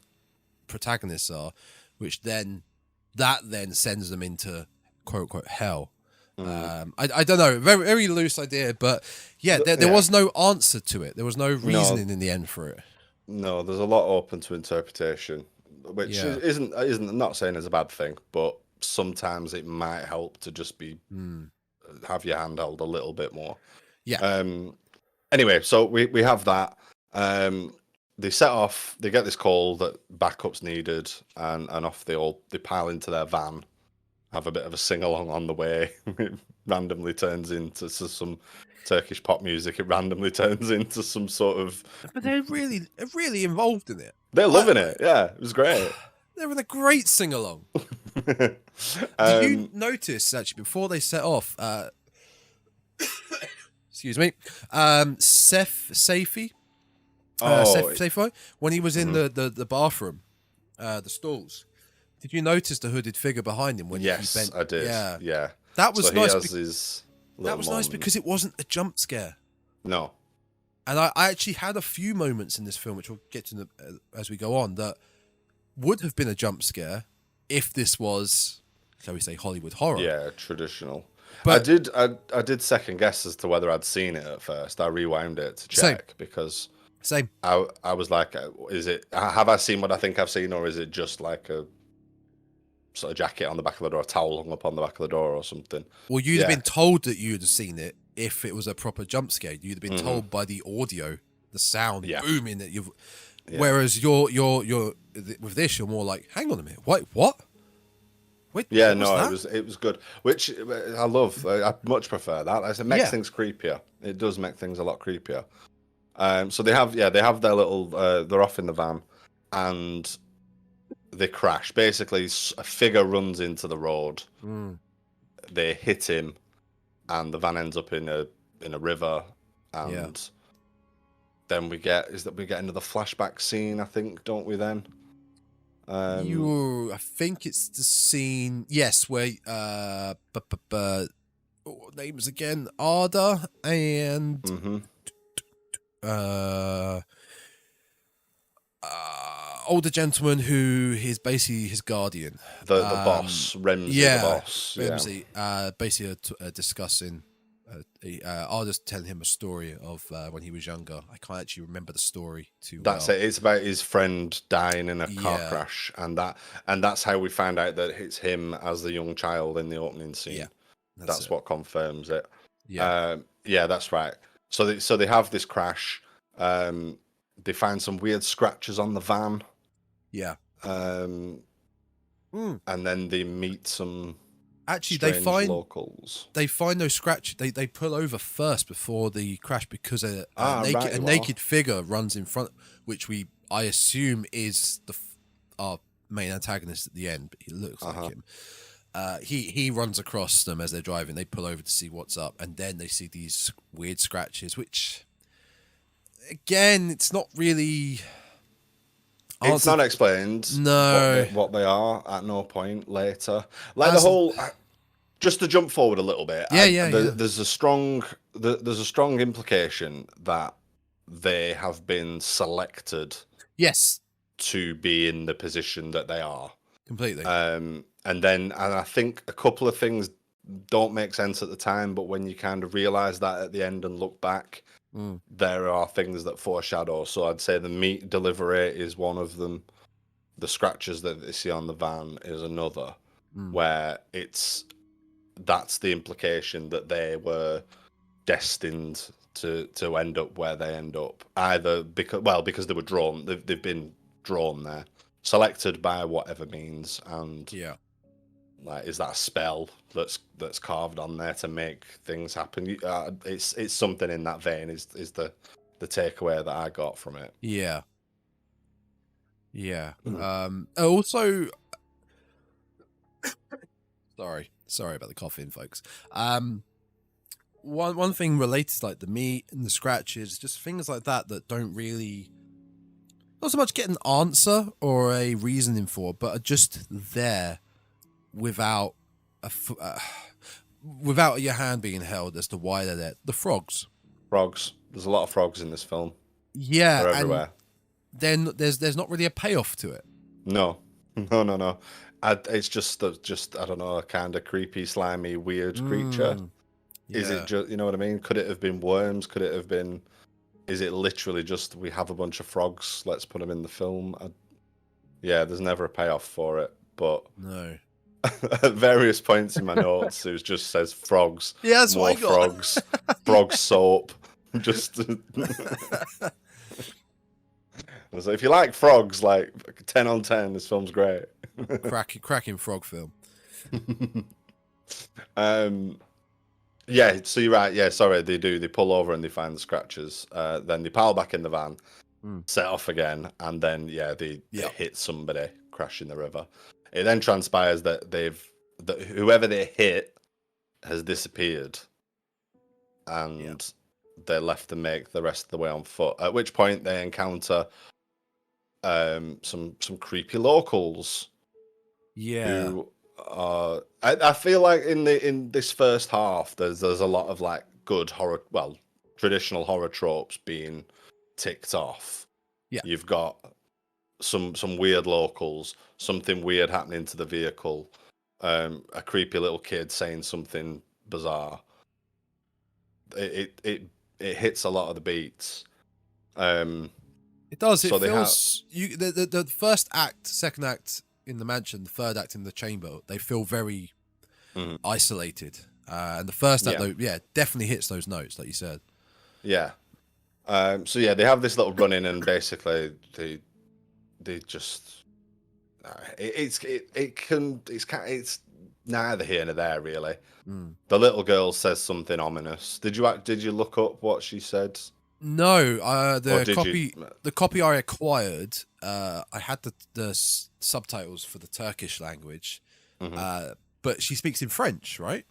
protagonists are, which then sends them into quote unquote hell. I don't know, very very loose idea, but yeah, there was no answer to it. There was no reasoning in the end for it. No, there's a lot open to interpretation, which isn't I'm not saying is a bad thing, but sometimes it might help to just be have your hand held a little bit more. Yeah. Anyway, so we have that. They set off. They get this call that backup's needed, and off they pile into their van. Have a bit of a sing along on the way. It randomly turns into some Turkish pop music. It randomly turns into some sort of. But they're really involved in it. They're loving it. Yeah, it was great. They're having a great sing along. Did you notice actually before they set off? Excuse me, Saifi. Saifi, when he was in the bathroom, the stalls. Did you notice the hooded figure behind him when he bent? I did. Yeah. That was nice. That was nice because it wasn't a jump scare. No. And I actually had a few moments in this film, which we'll get to as we go on, that would have been a jump scare if this was, shall we say, Hollywood horror. Yeah, traditional. But I did second guess as to whether I'd seen it at first. I rewound it to check because I was like, have I seen what I think I've seen, or is it just like a sort of jacket on the back of the door, a towel hung up on the back of the door or something? Well, you'd have been told that you'd have seen it if it was a proper jump scare. You'd have been told by the audio, the sound booming that you've. Yeah. Whereas you're with this, you're more like, hang on a minute, what? Wait, yeah, no, it was good, which I love. I much prefer that. It makes things creepier. It does make things a lot creepier. So they have their little. They're off in the van, and they crash. Basically, a figure runs into the road. They hit him, and the van ends up in a river. And then we get another flashback scene. I think, don't we? Then. I think it's the scene. Yes, where what names again? Ada and older gentleman who is basically his guardian. The boss, Ramsey, the boss. Ramsey, basically discussing. I'll just tell him a story of when he was younger. I can't actually remember the story too well. That's it. It's about his friend dying in a car crash, and that's how we find out that it's him as the young child in the opening scene. Yeah, that's what confirms it. Yeah, that's right. So they have this crash. They find some weird scratches on the van. Yeah. And then they meet some. Actually, they find locals. They find those scratches. They pull over first before the crash because a naked figure runs in front, which I assume is our main antagonist at the end. But he looks like him. He runs across them as they're driving. They pull over to see what's up, and then they see these weird scratches, which again, it's not really. It's not explained. No, what they are at no point later. Like the whole. Just to jump forward a little bit. There's a strong implication that they have been selected. Yes. To be in the position that they are. Completely. And I think a couple of things don't make sense at the time, but when you kind of realize that at the end and look back, there are things that foreshadow. So I'd say the meat delivery is one of them. The scratches that they see on the van is another, where that's the implication that they were destined to end up where they end up. Either because they were drawn, they've been drawn there, selected by whatever means, and Like, is that a spell that's carved on there to make things happen? It's something in that vein. Is the takeaway that I got from it? Yeah. Yeah. Also, sorry about the coughing, folks. One thing related to like the meat and the scratches, just things like that don't really, not so much get an answer or a reasoning for, but are just there without without your hand being held as to why they're there. The frogs. Frogs. There's a lot of frogs in this film. Yeah, They're and everywhere. then there's not really a payoff to it. No. It's just I don't know, a kind of creepy, slimy, weird creature. Is it Yeah. just, you know what I mean? Could it have been worms? Could it have been? Is it literally just we have a bunch of frogs? Let's put them in the film. Yeah, there's never a payoff for it. But No. at various points in my notes, it just says frogs. Yeah, that's more what I got. frogs. Frog soap. Just. So if you like frogs, like 10 on 10, this film's great. cracking frog film. Yeah, so you're right. Yeah, sorry, they do. They pull over and they find the scratches. Then they pile back in the van, set off again, and then they hit somebody, crash in the river. It then transpires that whoever they hit has disappeared, and they're left to make the rest of the way on foot. At which point they encounter some creepy locals. Yeah. Who I feel like in this first half there's a lot of like good horror, well, traditional horror tropes being ticked off. Yeah. You've got some weird locals, something weird happening to the vehicle, a creepy little kid saying something bizarre. It hits a lot of the beats. It does. It feels the first act, second act in the mansion, the third act in the chamber, they feel very isolated. And the first act, though, definitely hits those notes, like you said. Yeah. So they have this little run in, and basically they just it's neither here nor there really. The little girl says something ominous. Did you look up what she said? No, the copy I acquired, I had the subtitles for the Turkish language, but she speaks in French, right?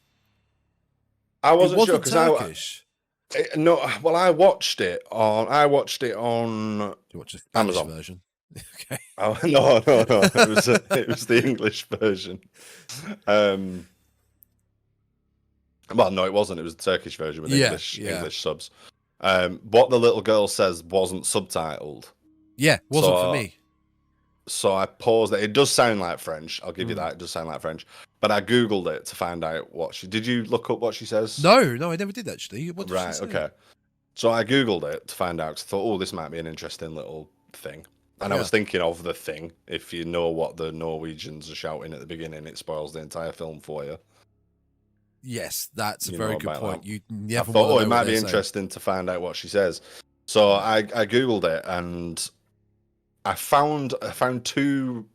I wasn't sure because Turkish. I watched it on. Do you watch the Spanish Amazon version? Okay. Oh, no. It was the English version. Well, no, it wasn't. It was the Turkish version with English subs. What the little girl says wasn't subtitled. Yeah, wasn't for me. So I paused it. It does sound like French. I'll give you that. It does sound like French. But I Googled it to find out did you look up what she says? No, I never did actually. What did she say? Okay. So I Googled it to find out, 'cause I thought, this might be an interesting little thing. And I was thinking of the thing. If you know what the Norwegians are shouting at the beginning, it spoils the entire film for you. Yes, that's a very good point. You never thought, it might be interesting to find out what she says. So I Googled it, and I found two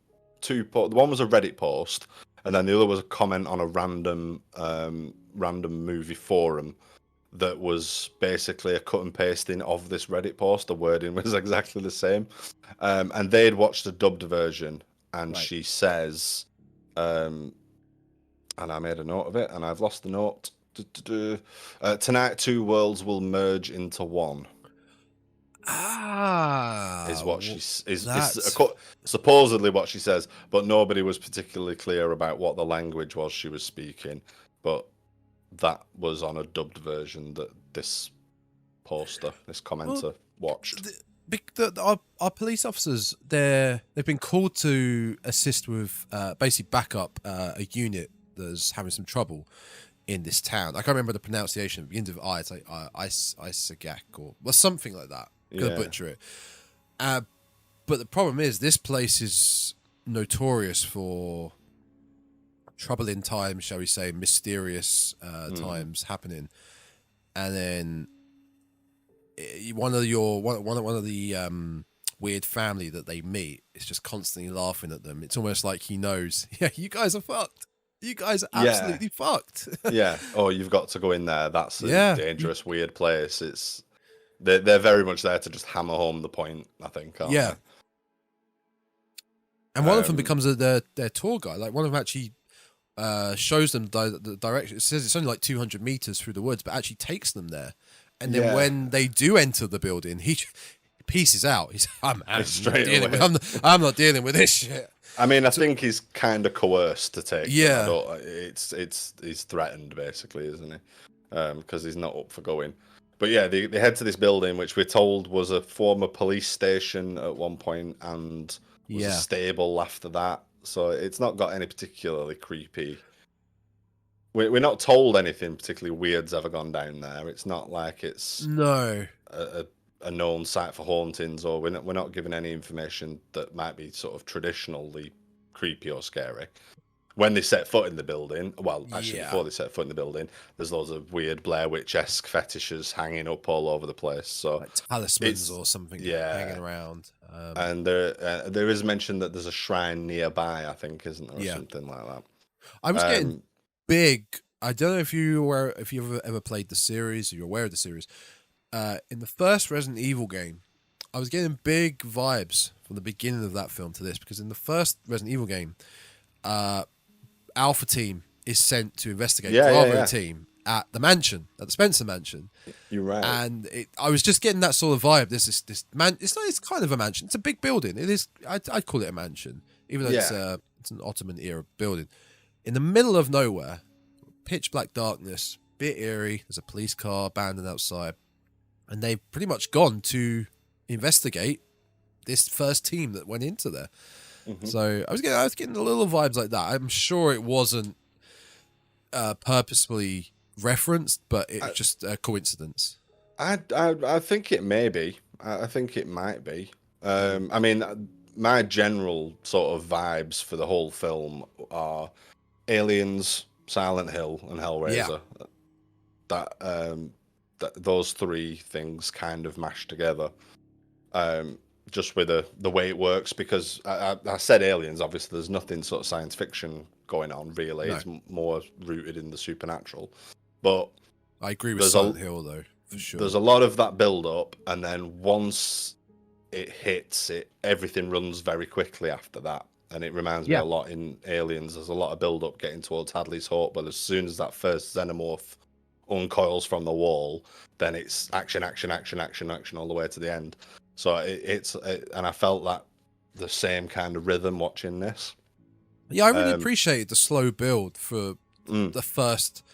posts. One was a Reddit post, and then the other was a comment on a random movie forum that was basically a cut and pasting of this Reddit post. The wording was exactly the same, and they'd watched the dubbed version, and she says, and I made a note of it, and I've lost the note. Tonight, two worlds will merge into one. Is what she is supposedly what she says, but nobody was particularly clear about what the language was she was speaking. But that was on a dubbed version that this commenter watched. Our police officers, they've been called to assist with basically back up a unit that's having some trouble in this town. I can't remember the pronunciation. It begins with I. It's like Isagak or something like that. Gonna butcher it. But the problem is, this place is notorious for troubling times, shall we say, mysterious times happening, and then one of the weird family that they meet is just constantly laughing at them. It's almost like he knows, you guys are fucked. You guys are Yeah. absolutely fucked. Yeah. Oh, you've got to go in there. That's a Yeah. dangerous, weird place. They're very much there to just hammer home the point, I think, aren't Yeah. they? And one of them becomes their tour guide. Like one of them actually shows them the direction. It says it's only like 200 meters through the woods, but actually takes them there. And then when they do enter the building, he pieces out. I'm not dealing with this shit. I mean, I think he's kind of coerced to take. Yeah, he's threatened basically, isn't he? Because he's not up for going. But yeah, they head to this building, which we're told was a former police station at one point and was a stable after that. So it's not got any particularly creepy. We're not told anything particularly weird's ever gone down there. It's not like it's a known site for hauntings, or we're not given any information that might be sort of traditionally creepy or scary. When they set foot in the building, well, actually before they set foot in the building, there's loads of weird Blair Witch-esque fetishes hanging up all over the place. So like talismans or something hanging around. And there is mention that there's a shrine nearby, I think, isn't there, or something like that. I was getting big. I don't know if you've ever played the series or you're aware of the series. In the first Resident Evil game, I was getting big vibes from the beginning of that film to this, because in the first Resident Evil game, Alpha Team is sent to investigate Bravo Team at the mansion, at the Spencer mansion. You're right. And I was just getting that sort of vibe. This man. It's kind of a mansion. It's a big building. It is. I'd call it a mansion, even though it's an Ottoman era building in the middle of nowhere, pitch black darkness, bit eerie. There's a police car abandoned outside, and they've pretty much gone to investigate this first team that went into there. Mm-hmm. So I was getting a little vibes like that. I'm sure it wasn't purposefully referenced, but it's just a coincidence. I think it may be. I think it might be. I mean, my general sort of vibes for the whole film are Aliens, Silent Hill, and Hellraiser. That those three things kind of mashed together. Just with the way it works, because I said Aliens, obviously there's nothing sort of science fiction going on, really. No. It's more rooted in the supernatural. But I agree with Silent Hill, though, for sure. There's a lot of that build-up, and then once it hits, everything runs very quickly after that. And it reminds me a lot in Aliens. There's a lot of build-up getting towards Hadley's Hope, but as soon as that first xenomorph uncoils from the wall, then it's action all the way to the end. So and I felt that the same kind of rhythm watching this. Yeah, I really appreciated the slow build for the first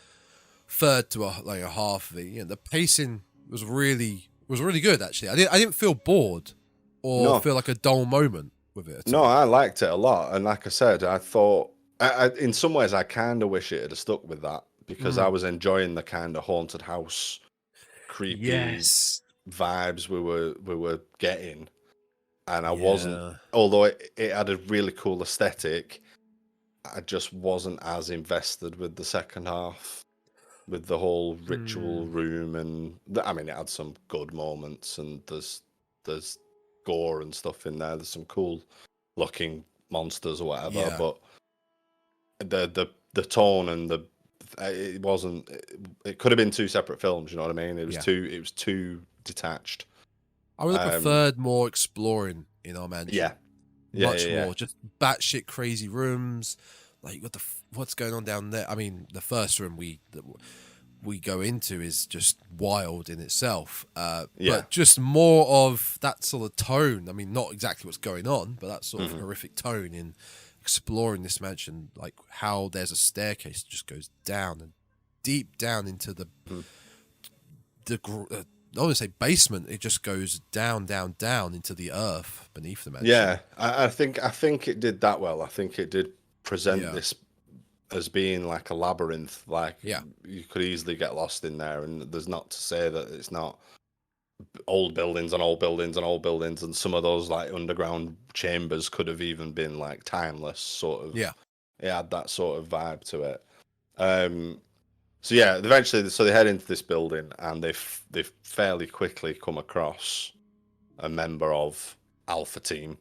third to a half of it. You know, the pacing was really good, actually. I didn't feel bored or feel like a dull moment with it. No, I liked it a lot, and like I said, I thought in some ways I kind of wish it had stuck with that, because I was enjoying the kind of haunted house, creepy vibes we were getting, and I wasn't. Although it had a really cool aesthetic, I just wasn't as invested with the second half, with the whole ritual room, and I mean, it had some good moments, and there's gore and stuff in there. There's some cool looking monsters or whatever, but the tone and it wasn't. It could have been two separate films. You know what I mean? It was too detached. I would have preferred more exploring in our mansion. Much more. Just batshit crazy rooms. Like what's going on down there? I mean, the first room we go into is just wild in itself. But just more of that sort of tone. I mean, not exactly what's going on, but that sort of horrific tone in exploring this mansion, like how there's a staircase that just goes down and deep down into the I don't want to say basement. It just goes down into the earth beneath the mansion. Yeah, I think it did that well. I think it did present this as being like a labyrinth. Like you could easily get lost in there, and there's not to say that it's not old buildings and old buildings and old buildings, and some of those like underground chambers could have even been like timeless sort of. Yeah, it had that sort of vibe to it. So eventually, they head into this building, and they fairly quickly come across a member of Alpha Team,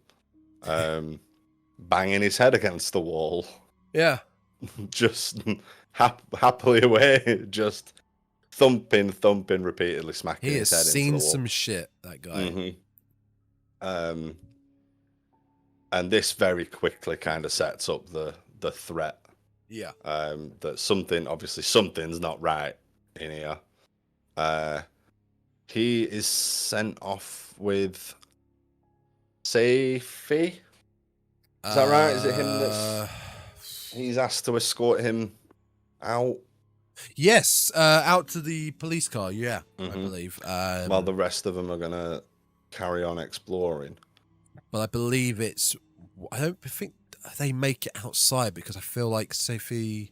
banging his head against the wall. Yeah, just happily away, just thumping repeatedly, smacking He his has head into the seen wall. some shit, that guy. And this very quickly kind of sets up the threat. Yeah. That something's not right in here. He is sent off with Safi. Is that right? Is it him that's... He's asked to escort him out? Yes, out to the police car, yeah, I believe. While the rest of them are going to carry on exploring. But I believe it's... I don't think they make it outside, because I feel like Safi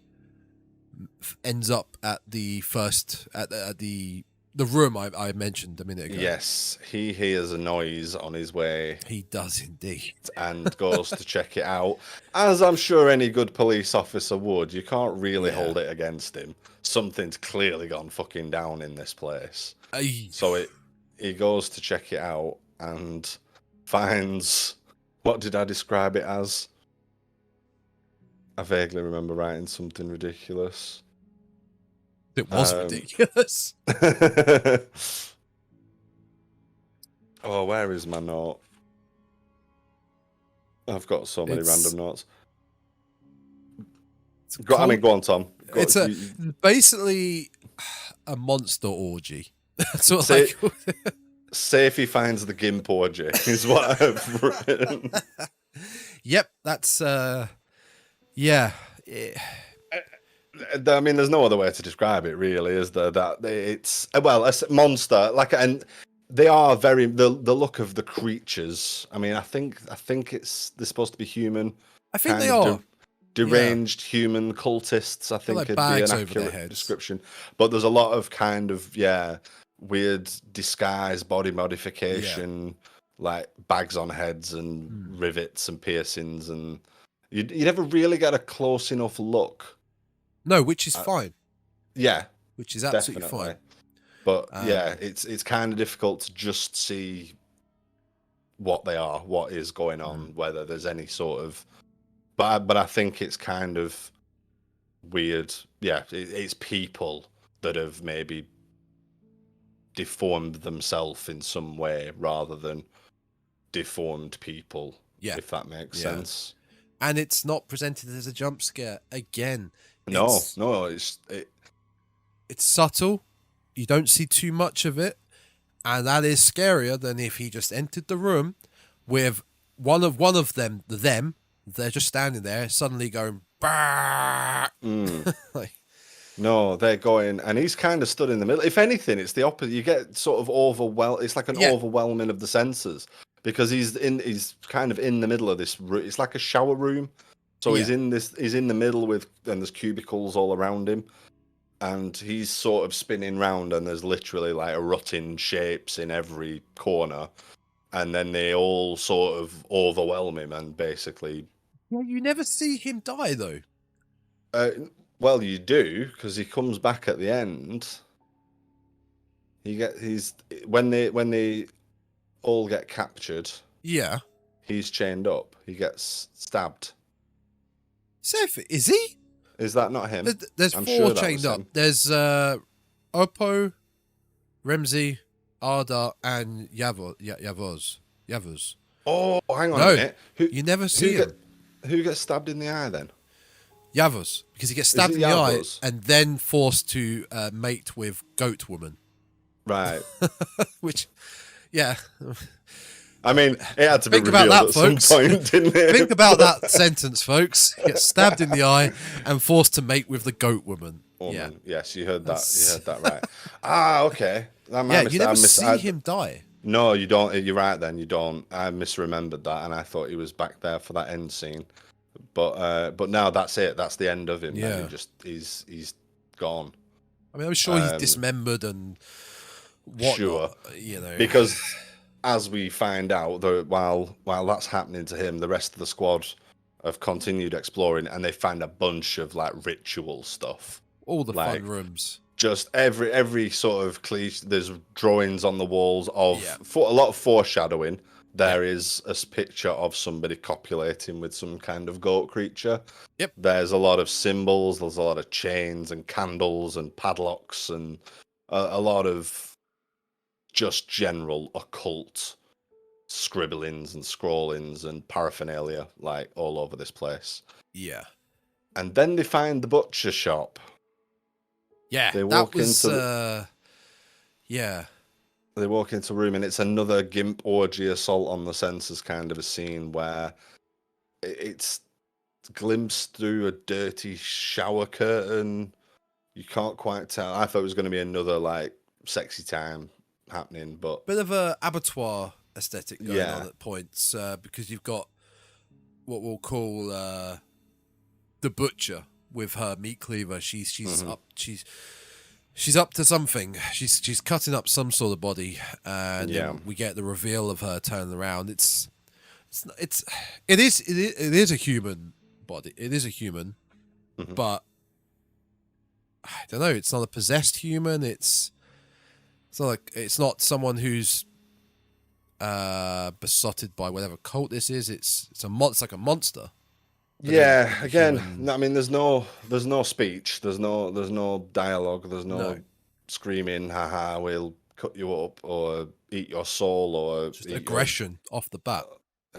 ends up at the first... at the room I mentioned a minute ago. Yes, he hears a noise on his way. He does indeed. And goes to check it out. As I'm sure any good police officer would. You can't really hold it against him. Something's clearly gone fucking down in this place. So he goes to check it out and finds... What did I describe it as? I vaguely remember writing something ridiculous. It was ridiculous. Oh, where is my note? I've got so many random notes. Go on, Tom. It's basically a monster orgy. That's what Safi finds the gimp orgy is what I've written. Yep, that's yeah. I mean, there's no other way to describe it, really, is there? That it's a monster, and they are the look of the creatures. I mean, I think they're supposed to be human. I think they are deranged human cultists. I think it'd be an accurate description. But there's a lot of kind of weird disguise, body modification, like bags on heads and rivets and piercings, and you never really get a close enough look. No, which is fine. Yeah, which is absolutely fine. But it's kind of difficult to just see what they are, what is going on, whether there's any sort of. But I think it's kind of weird. Yeah, it's people that have maybe deformed themselves in some way rather than deformed people. Yeah, if that makes sense. And it's not presented as a jump scare again. It's subtle. You don't see too much of it, and that is scarier than if he just entered the room with one of them. They're just standing there, suddenly going, bah! No, they're going, and he's kind of stood in the middle. If anything, it's the opposite. You get sort of overwhelmed. It's like an overwhelming of the senses, because he's kind of in the middle of this. It's like a shower room. So he's in the middle and there's cubicles all around him, and he's sort of spinning round, and there's literally like rotting shapes in every corner, and then they all sort of overwhelm him and basically. Well, you never see him die though. Well, you do, because he comes back at the end. When they all get captured. Yeah. He's chained up. He gets stabbed. Seth, is he? Is that not him? There's four chained up. There's Oppo, Remzi, Arda, and Yavuz. Oh, hang on a minute. You never see him. Who gets stabbed in the eye then? Yavuz, because he gets stabbed in the eye and then forced to mate with Goat Woman. Right. Which, yeah. I mean, it had to be revealed at some point, didn't it? Think about that sentence, folks. Gets stabbed in the eye and forced to mate with the Goat Woman. Yeah. Yes, you heard that. You heard that right. Okay. You never see him die. No, you don't. You're right then. You don't. I misremembered that, and I thought he was back there for that end scene. But now that's it. That's the end of him. Yeah. He's gone. I mean, I'm sure he's dismembered and whatnot. Sure. Because as we find out, while that's happening to him, the rest of the squad have continued exploring, and they find a bunch of like ritual stuff. All the fun rooms. Just every sort of cliche. There's drawings on the walls of a lot of foreshadowing there is a picture of somebody copulating with some kind of goat creature. Yep. There's a lot of symbols, there's a lot of chains and candles and padlocks and a lot of just general occult scribblings and scrawlings and paraphernalia like all over this place. Yeah. And then they find the butcher shop. Yeah, They that walk was into yeah. They walk into a room and it's another gimp orgy assault on the senses kind of a scene where it's glimpsed through a dirty shower curtain. You can't quite tell. I thought it was going to be another like sexy time happening, but Bit of a abattoir aesthetic going Yeah. on at points, because you've got what we'll call the butcher with her meat cleaver. She's Mhm. up she's up to something. She's cutting up some sort of body, and Yeah. then we get the reveal of her turning around. It is a human body. It is a human, Mhm. but I don't know. It's not a possessed human. It's not someone who's besotted by whatever cult this is. It's like a monster. But Yeah, then again, human- I mean, there's no speech, there's no dialogue, there's no No. screaming, haha, we'll cut you up or eat your soul or just eat aggression off the bat.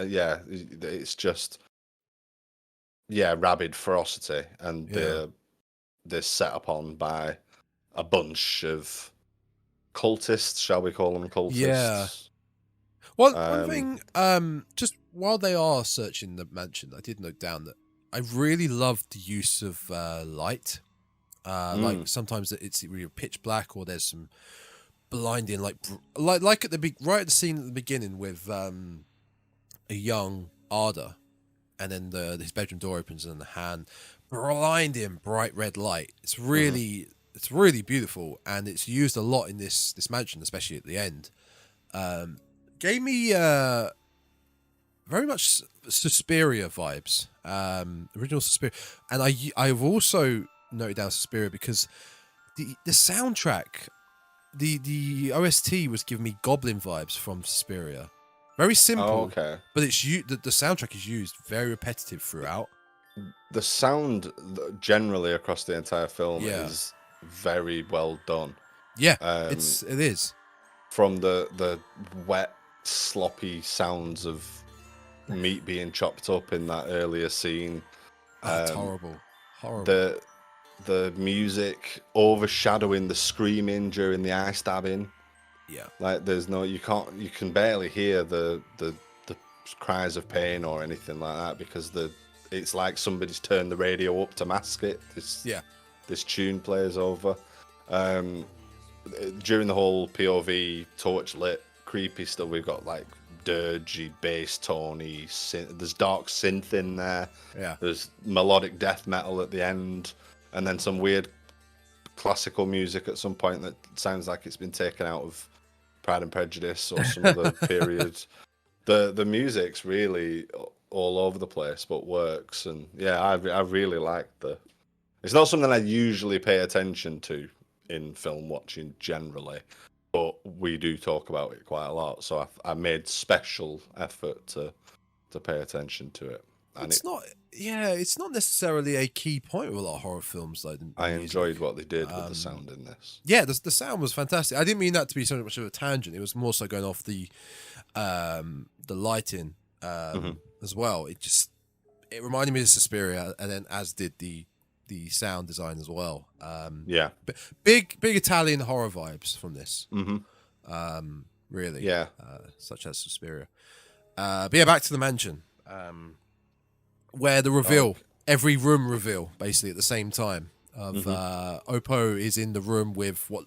yeah, it's just rabid ferocity, and Yeah. they're set upon by a bunch of cultists, shall we call them cultists? Yeah. Well, one Um, thing, just while they are searching the mansion, I did note down that I really loved the use of light. Like sometimes it's really pitch black, or there's some blinding, like at the right at the scene at the beginning with a young Arda, and then his bedroom door opens and the hand blinding bright red light. It's really beautiful, and it's used a lot in this mansion, especially at the end. Gave me very much Suspiria vibes, original Suspiria, and I've also noted down Suspiria because the soundtrack, the OST was giving me Goblin vibes from Suspiria. Very simple, okay. but the soundtrack is used very repetitive throughout. The sound generally across the entire film Yeah. is very well done. Yeah, it is. From the wet, sloppy sounds of meat being chopped up in that earlier scene. It's horrible. The music overshadowing the screaming during the eye stabbing. Yeah. Like you can barely hear the cries of pain or anything like that because it's like somebody's turned the radio up to mask it. This tune plays over. During the whole POV torch lit creepy stuff, we've got like dirgy bass tony there's dark synth in there. Yeah. There's melodic death metal at the end, and then some weird classical music at some point that sounds like it's been taken out of Pride and Prejudice or some other period. The music's really all over the place, but works. And yeah, I really like it's not something I usually pay attention to in film watching generally, but we do talk about it quite a lot. So I made special effort to pay attention to it. And it's not necessarily a key point with a lot of horror films, though. I enjoyed what they did with the sound in this. Yeah, the sound was fantastic. I didn't mean that to be so much of a tangent. It was more so going off the lighting as well. It reminded me of Suspiria, and then as did the sound design as well. Yeah, big Italian horror vibes from this. Really. Yeah. Such as Suspiria. But yeah, back to the mansion. Where the reveal, every room reveal, basically at the same time. Oppo is in the room with what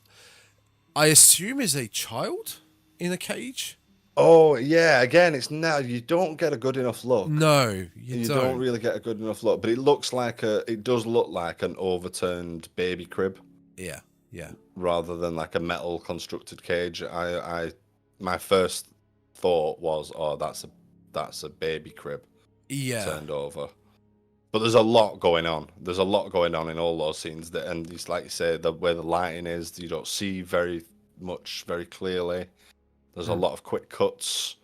I assume is a child in a cage. Oh yeah, again, you don't get a good enough look. No, you don't really get a good enough look, but it does look like an overturned baby crib. Yeah. Rather than like a metal constructed cage. My first thought was, oh, that's a baby crib. Yeah. Turned over. But there's a lot going on. There's a lot going on in all those scenes, and it's like you say, where the lighting is, you don't see very much very clearly. There's a lot of quick cuts.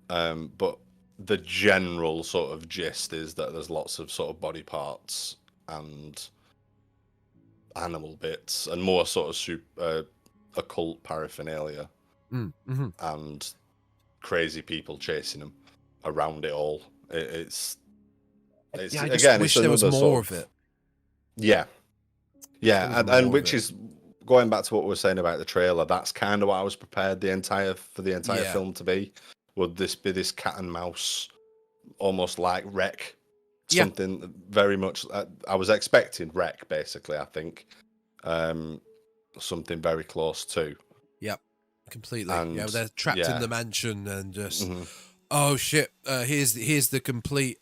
But the general sort of gist is that there's lots of sort of body parts and animal bits and more sort of occult paraphernalia and crazy people chasing them around it all. It's yeah, I just again, wish it's there was another more sort of it. Yeah, There was and more which of it. is going back to what we were saying about the trailer. That's kind of what I was prepared for the entire Yeah. film to be. Would this be this cat and mouse, almost like Wreck? Yeah. Something very much. I was expecting Wreck, basically. I think something very close to. Yep. Completely. And yeah, they're trapped in the mansion and just Mhm. oh shit! Here's the complete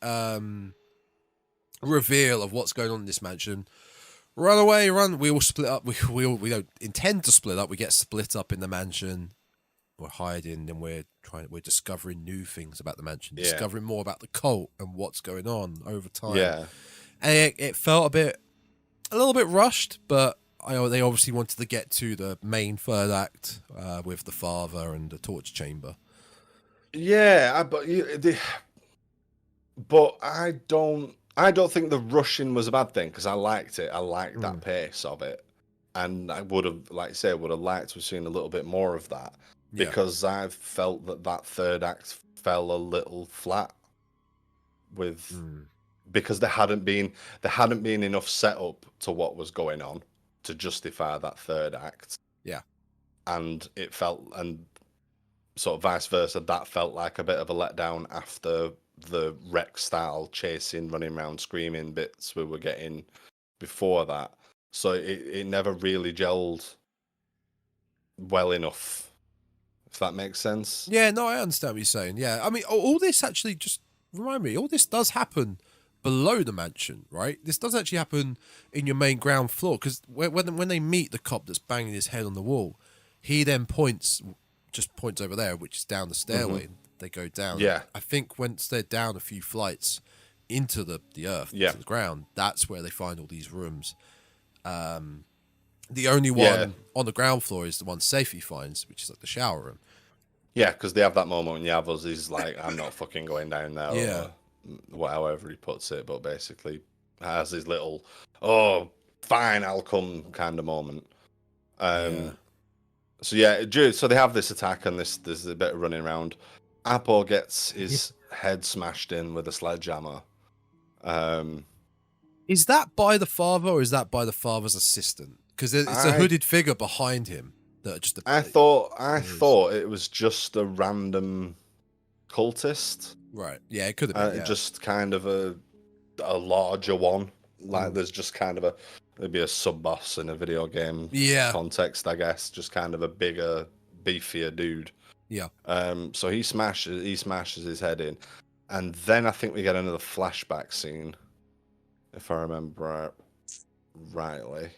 reveal of what's going on in this mansion. Run away, run! We all split up. We don't intend to split up. We get split up in the mansion. We're hiding, and we're discovering new things about the mansion, discovering more about the cult and what's going on over time. Yeah, and it felt a little bit rushed, but they obviously wanted to get to the main third act with the father and the torture chamber. yeah, but I don't think the rushing was a bad thing because I liked it. I liked that pace of it, and I would have, like I say, would have liked to have seen a little bit more of that because I felt that third act fell a little flat with because there hadn't been enough setup to what was going on to justify that third act. Yeah, and it felt and sort of vice versa. That felt like a bit of a letdown after the Rex style chasing, running around, screaming bits we were getting before that. So it never really gelled well enough, if that makes sense. Yeah, no, I understand what you're saying. Yeah, I mean, all this actually just remind me. All this does happen below the mansion, right? This does actually happen in your main ground floor because when they meet the cop that's banging his head on the wall, he then points over there, which is down the stairway. They go down. Yeah. I think once they're down a few flights into the earth, to the ground, that's where they find all these rooms. The only one on the ground floor is the one Safety finds, which is like the shower room. Yeah, because they have that moment when Yavuz is like, I'm not fucking going down there. Yeah. Or however he puts it, but basically has his little, oh, fine, I'll come kind of moment. So so they have this attack and there's a bit of running around. Apo gets his head smashed in with a sledgehammer. Is that by the father or is that by the father's assistant? Because it's a hooded figure behind him that just. I thought it was just a random cultist. Right. Yeah, it could have been. Just kind of a larger one. Like there's just kind of maybe a sub boss in a video game context, I guess. Just kind of a bigger, beefier dude. Yeah. So he smashes his head in, and then I think we get another flashback scene, if I remember rightly.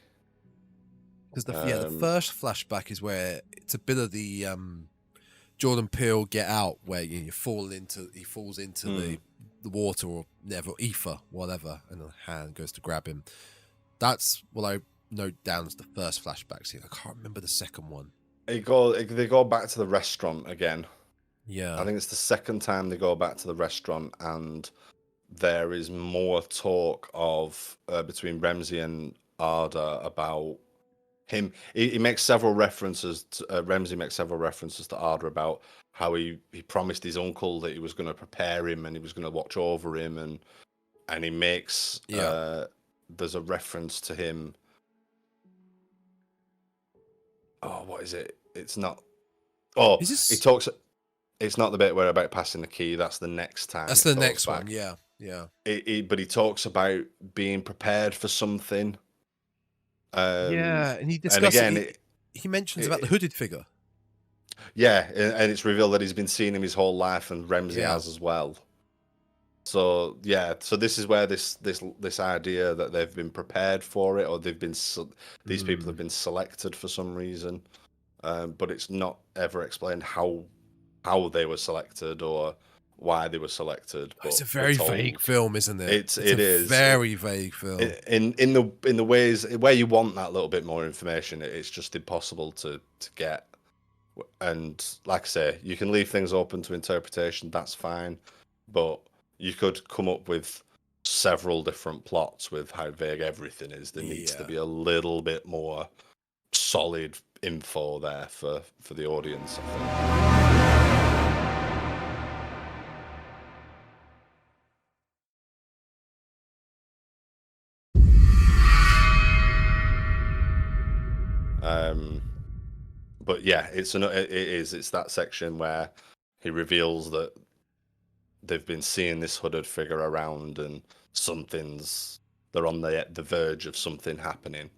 Because the first flashback is where it's a bit of the Jordan Peele Get Out, where he falls into the water or never ether, whatever, and the hand goes to grab him. That's what I note down as the first flashback scene. I can't remember the second one. They go back to the restaurant again. Yeah, I think it's the second time they go back to the restaurant, and there is more talk of between Ramsey and Arda about him. He makes several references. Ramsey makes several references to Arda about how he promised his uncle that he was going to prepare him and he was going to watch over him, and he makes there's a reference to him. Oh, what is it? It's not. Oh, he talks. It's not the bit where about passing the key. That's the next time. That's the next one. Yeah. But he talks about being prepared for something. And he discusses. He mentions about the hooded figure. Yeah, and it's revealed that he's been seeing him his whole life, and Ramsey has as well. So this is where this idea that they've been prepared for it, or they've been these people have been selected for some reason, but it's not ever explained how they were selected or why they were selected. But it's a very vague film, isn't it? It is very vague film. In the ways where you want that little bit more information, it's just impossible to get And like I say, you can leave things open to interpretation. That's fine, but you could come up with several different plots with how vague everything is. There needs to be a little bit more solid info there for the audience, I think. But yeah, it's that section where he reveals that they've been seeing this hooded figure around, and they're on the verge of something happening.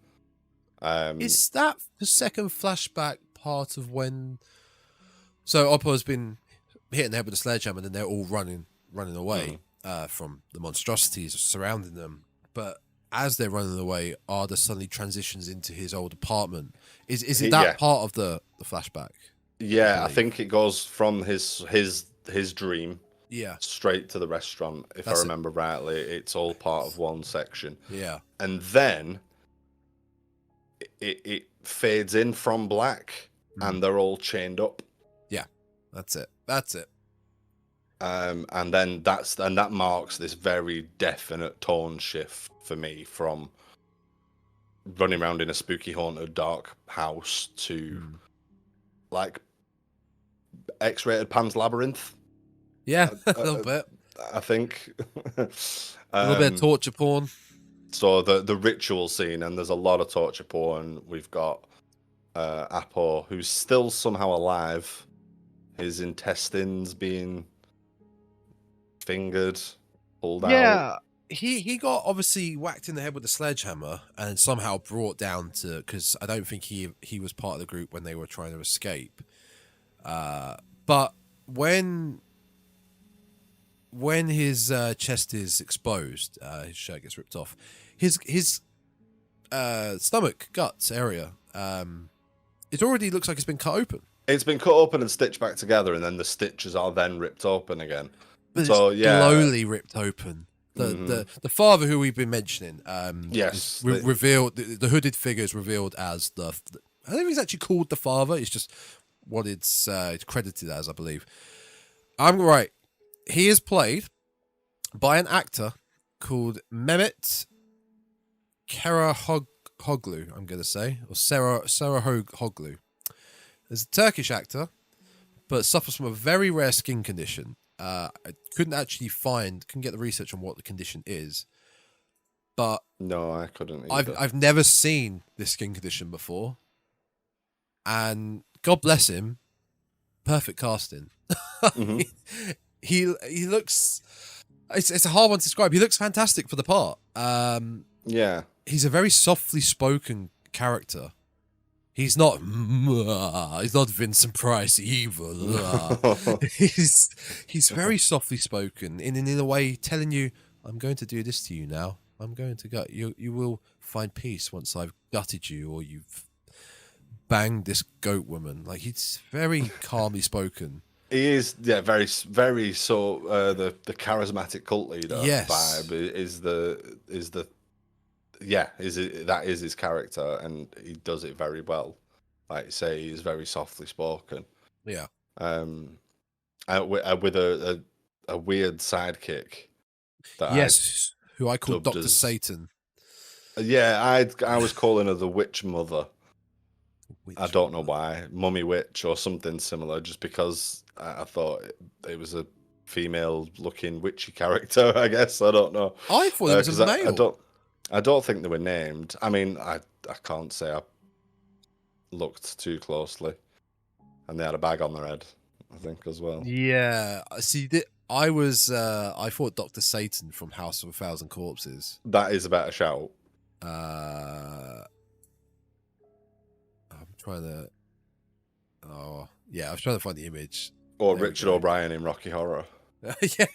Is that the second flashback part of when? So Oppo's been hitting the head with a sledgehammer, and then they're all running away from the monstrosities surrounding them. But as they're running away, Arda suddenly transitions into his old apartment. Is it that part of the flashback? Yeah, I think it goes from his dream, straight to the restaurant. If I remember rightly, it's all part of one section. Yeah, and then it fades in from black, and they're all chained up. Yeah, that's it. And then that marks this very definite tone shift for me from running around in a spooky, haunted, dark house to like X-rated Pan's Labyrinth. Yeah, a little bit. I think a little bit of torture porn. So the ritual scene, and there's a lot of torture porn. We've got Apo, who's still somehow alive, his intestines being fingered, pulled out. Yeah, he got obviously whacked in the head with a sledgehammer and somehow brought down to, because I don't think he was part of the group when they were trying to escape. But when his chest is exposed, his shirt gets ripped off. His stomach, guts area, it already looks like it's been cut open. It's been cut open and stitched back together, and then the stitches are then ripped open again. But so it's slowly ripped open. The father who we've been mentioning, revealed the hooded figure is revealed as I don't think he's actually called the father. It's just what it's credited as, I believe. I'm right. He is played by an actor called Mehmet Cerrahoglu, I'm going to say, or Cerrahoglu. There's a Turkish actor, but suffers from a very rare skin condition. I couldn't get the research on what the condition is. But no, I couldn't either. I've never seen this skin condition before. And God bless him, perfect casting. Mm-hmm. He looks, it's a hard one to describe. He looks fantastic for the part. He's a very softly spoken character. He's not Vincent Price evil. He's very softly spoken in a way telling you, I'm going to do this to you now. I'm going to gut you. You will find peace once I've gutted you, or you've banged this goat woman. Like, he's very calmly spoken. He is, very, very. So the charismatic cult leader vibe that is his character, and he does it very well. Like you say, he's very softly spoken. Yeah. With a weird sidekick. Who I called Dr. Satan. Yeah, I was calling her the Witch Mother. I don't know why, Mummy Witch or something similar, just because I thought it was a female-looking witchy character. I guess I don't know. I thought it was a male. I don't think they were named. I mean, I can't say I looked too closely, and they had a bag on their head, I think, as well. Yeah, see, I thought Dr. Satan from House of a Thousand Corpses. That is a better shout. I was trying to find the image. Or Richard O'Brien in Rocky Horror. Yeah.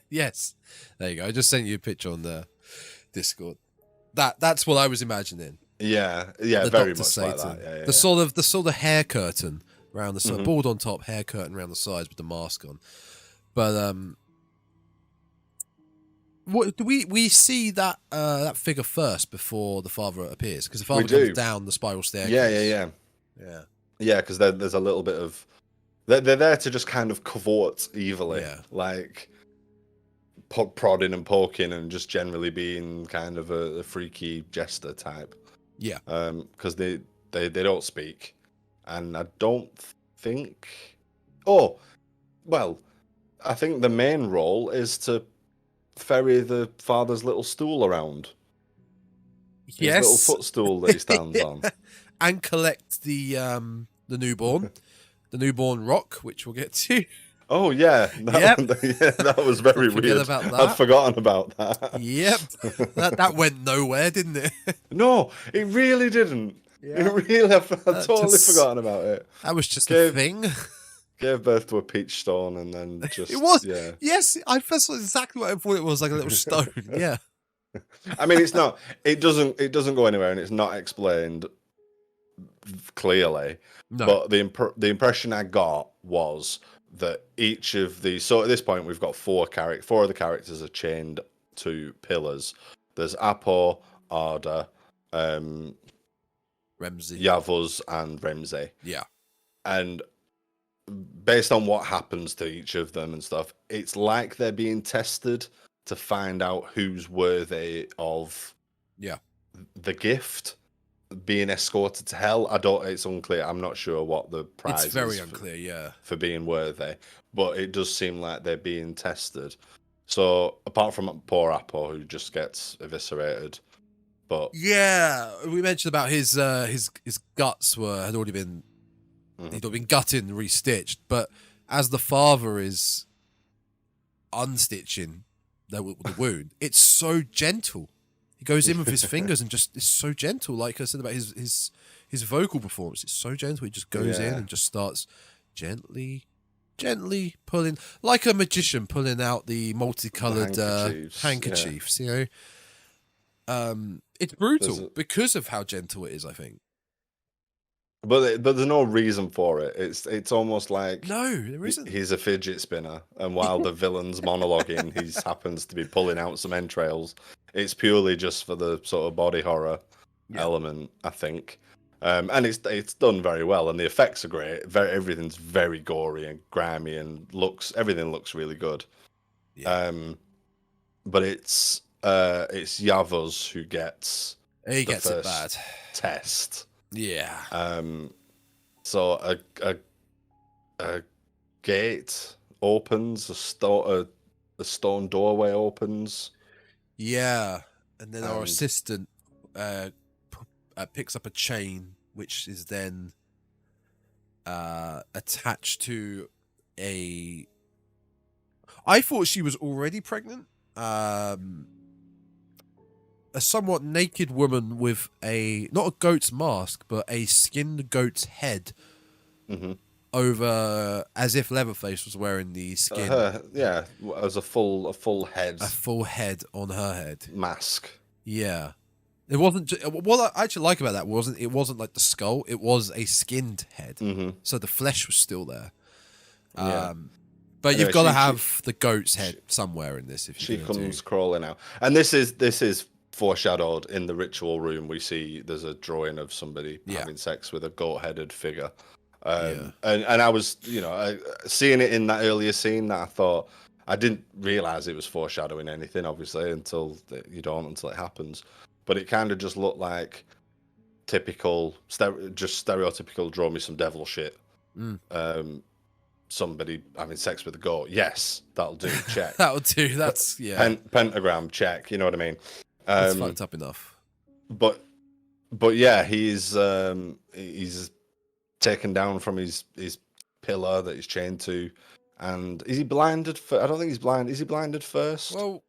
Yes. There you go. I just sent you a picture on the Discord. That's what I was imagining. Yeah, very Dr. much Satan. like that. Yeah, the sort of hair curtain around the side, bald on top, hair curtain around the sides with the mask on. But what do we see that figure first before the father appears? Because the father comes down the spiral staircase. Yeah. Yeah, because there's a little bit of they're there to just kind of cavort evilly, like prodding and poking and just generally being kind of a freaky jester type. Yeah. Because they don't speak, and I don't think. Oh, well, I think the main role is to ferry the father's little stool around. His little footstool that he stands on. And collect the newborn rock, which we'll get to. Oh yeah, that was very weird. About that. I'd forgotten about that. Yep, that went nowhere, didn't it? No, it really didn't. Yeah. It really, I'd totally forgotten about it. That was just a thing. Gave birth to a peach stone, and then just it was. Yeah. Yes, that's exactly what I thought it was, like a little stone. Yeah. I mean, it's not. It doesn't go anywhere, and it's not explained clearly. No. But the impression I got was that each of these. So at this point, we've got four of the characters are chained to pillars. There's Apo, Arda, Remzi, Yavuz, and Remzi. Yeah. And based on what happens to each of them and stuff, it's like they're being tested to find out who's worthy of the gift being escorted to hell. It's unclear. I'm not sure what the prize is. It's very unclear, for being worthy, but it does seem like they're being tested. So apart from poor Apo, who just gets eviscerated, but yeah, we mentioned about his guts had already been he'd been gutted and restitched, but as the father is unstitching the wound, it's so gentle. He goes in with his fingers and just is so gentle. Like I said about his vocal performance, it's so gentle. He just goes in and just starts gently pulling, like a magician pulling out the multicolored handkerchiefs. You know, it's brutal because of how gentle it is, I think. But there's no reason for it. It's almost like no, there isn't. He's a fidget spinner, and while the villain's monologuing, he happens to be pulling out some entrails. It's purely just for the sort of body horror element, I think. And it's done very well, and the effects are great. Everything's very gory and grimy, and everything looks really good. Yeah. But it's Yavuz who gets the first it bad test. Yeah. So a gate opens, a stone doorway opens. Yeah, and then our assistant picks up a chain, which is then attached to a. I thought she was already pregnant. A somewhat naked woman with not a goat's mask, but a skinned goat's head over, as if Leatherface was wearing the skin. As a full head. A full head on her head. Mask. Yeah. It wasn't. What I actually like about that it wasn't like the skull. It was a skinned head, so the flesh was still there. But anyway, you've got to have the goat's head somewhere in this. If she comes crawling out, and this is foreshadowed in the ritual room. We see there's a drawing of somebody having sex with a goat-headed figure, and I was seeing it in that earlier scene that I thought I didn't realize it was foreshadowing anything, obviously, until it happens. But it kind of just looked like typical, just stereotypical. Draw me some devil shit. Somebody having sex with a goat. Yes, that'll do. Check. That'll do. That's pentagram. Check. You know what I mean? That's fucked up enough. But yeah, he's taken down from his pillar that he's chained to, and is he blinded? I don't think he's blind. Is he blinded first? Well,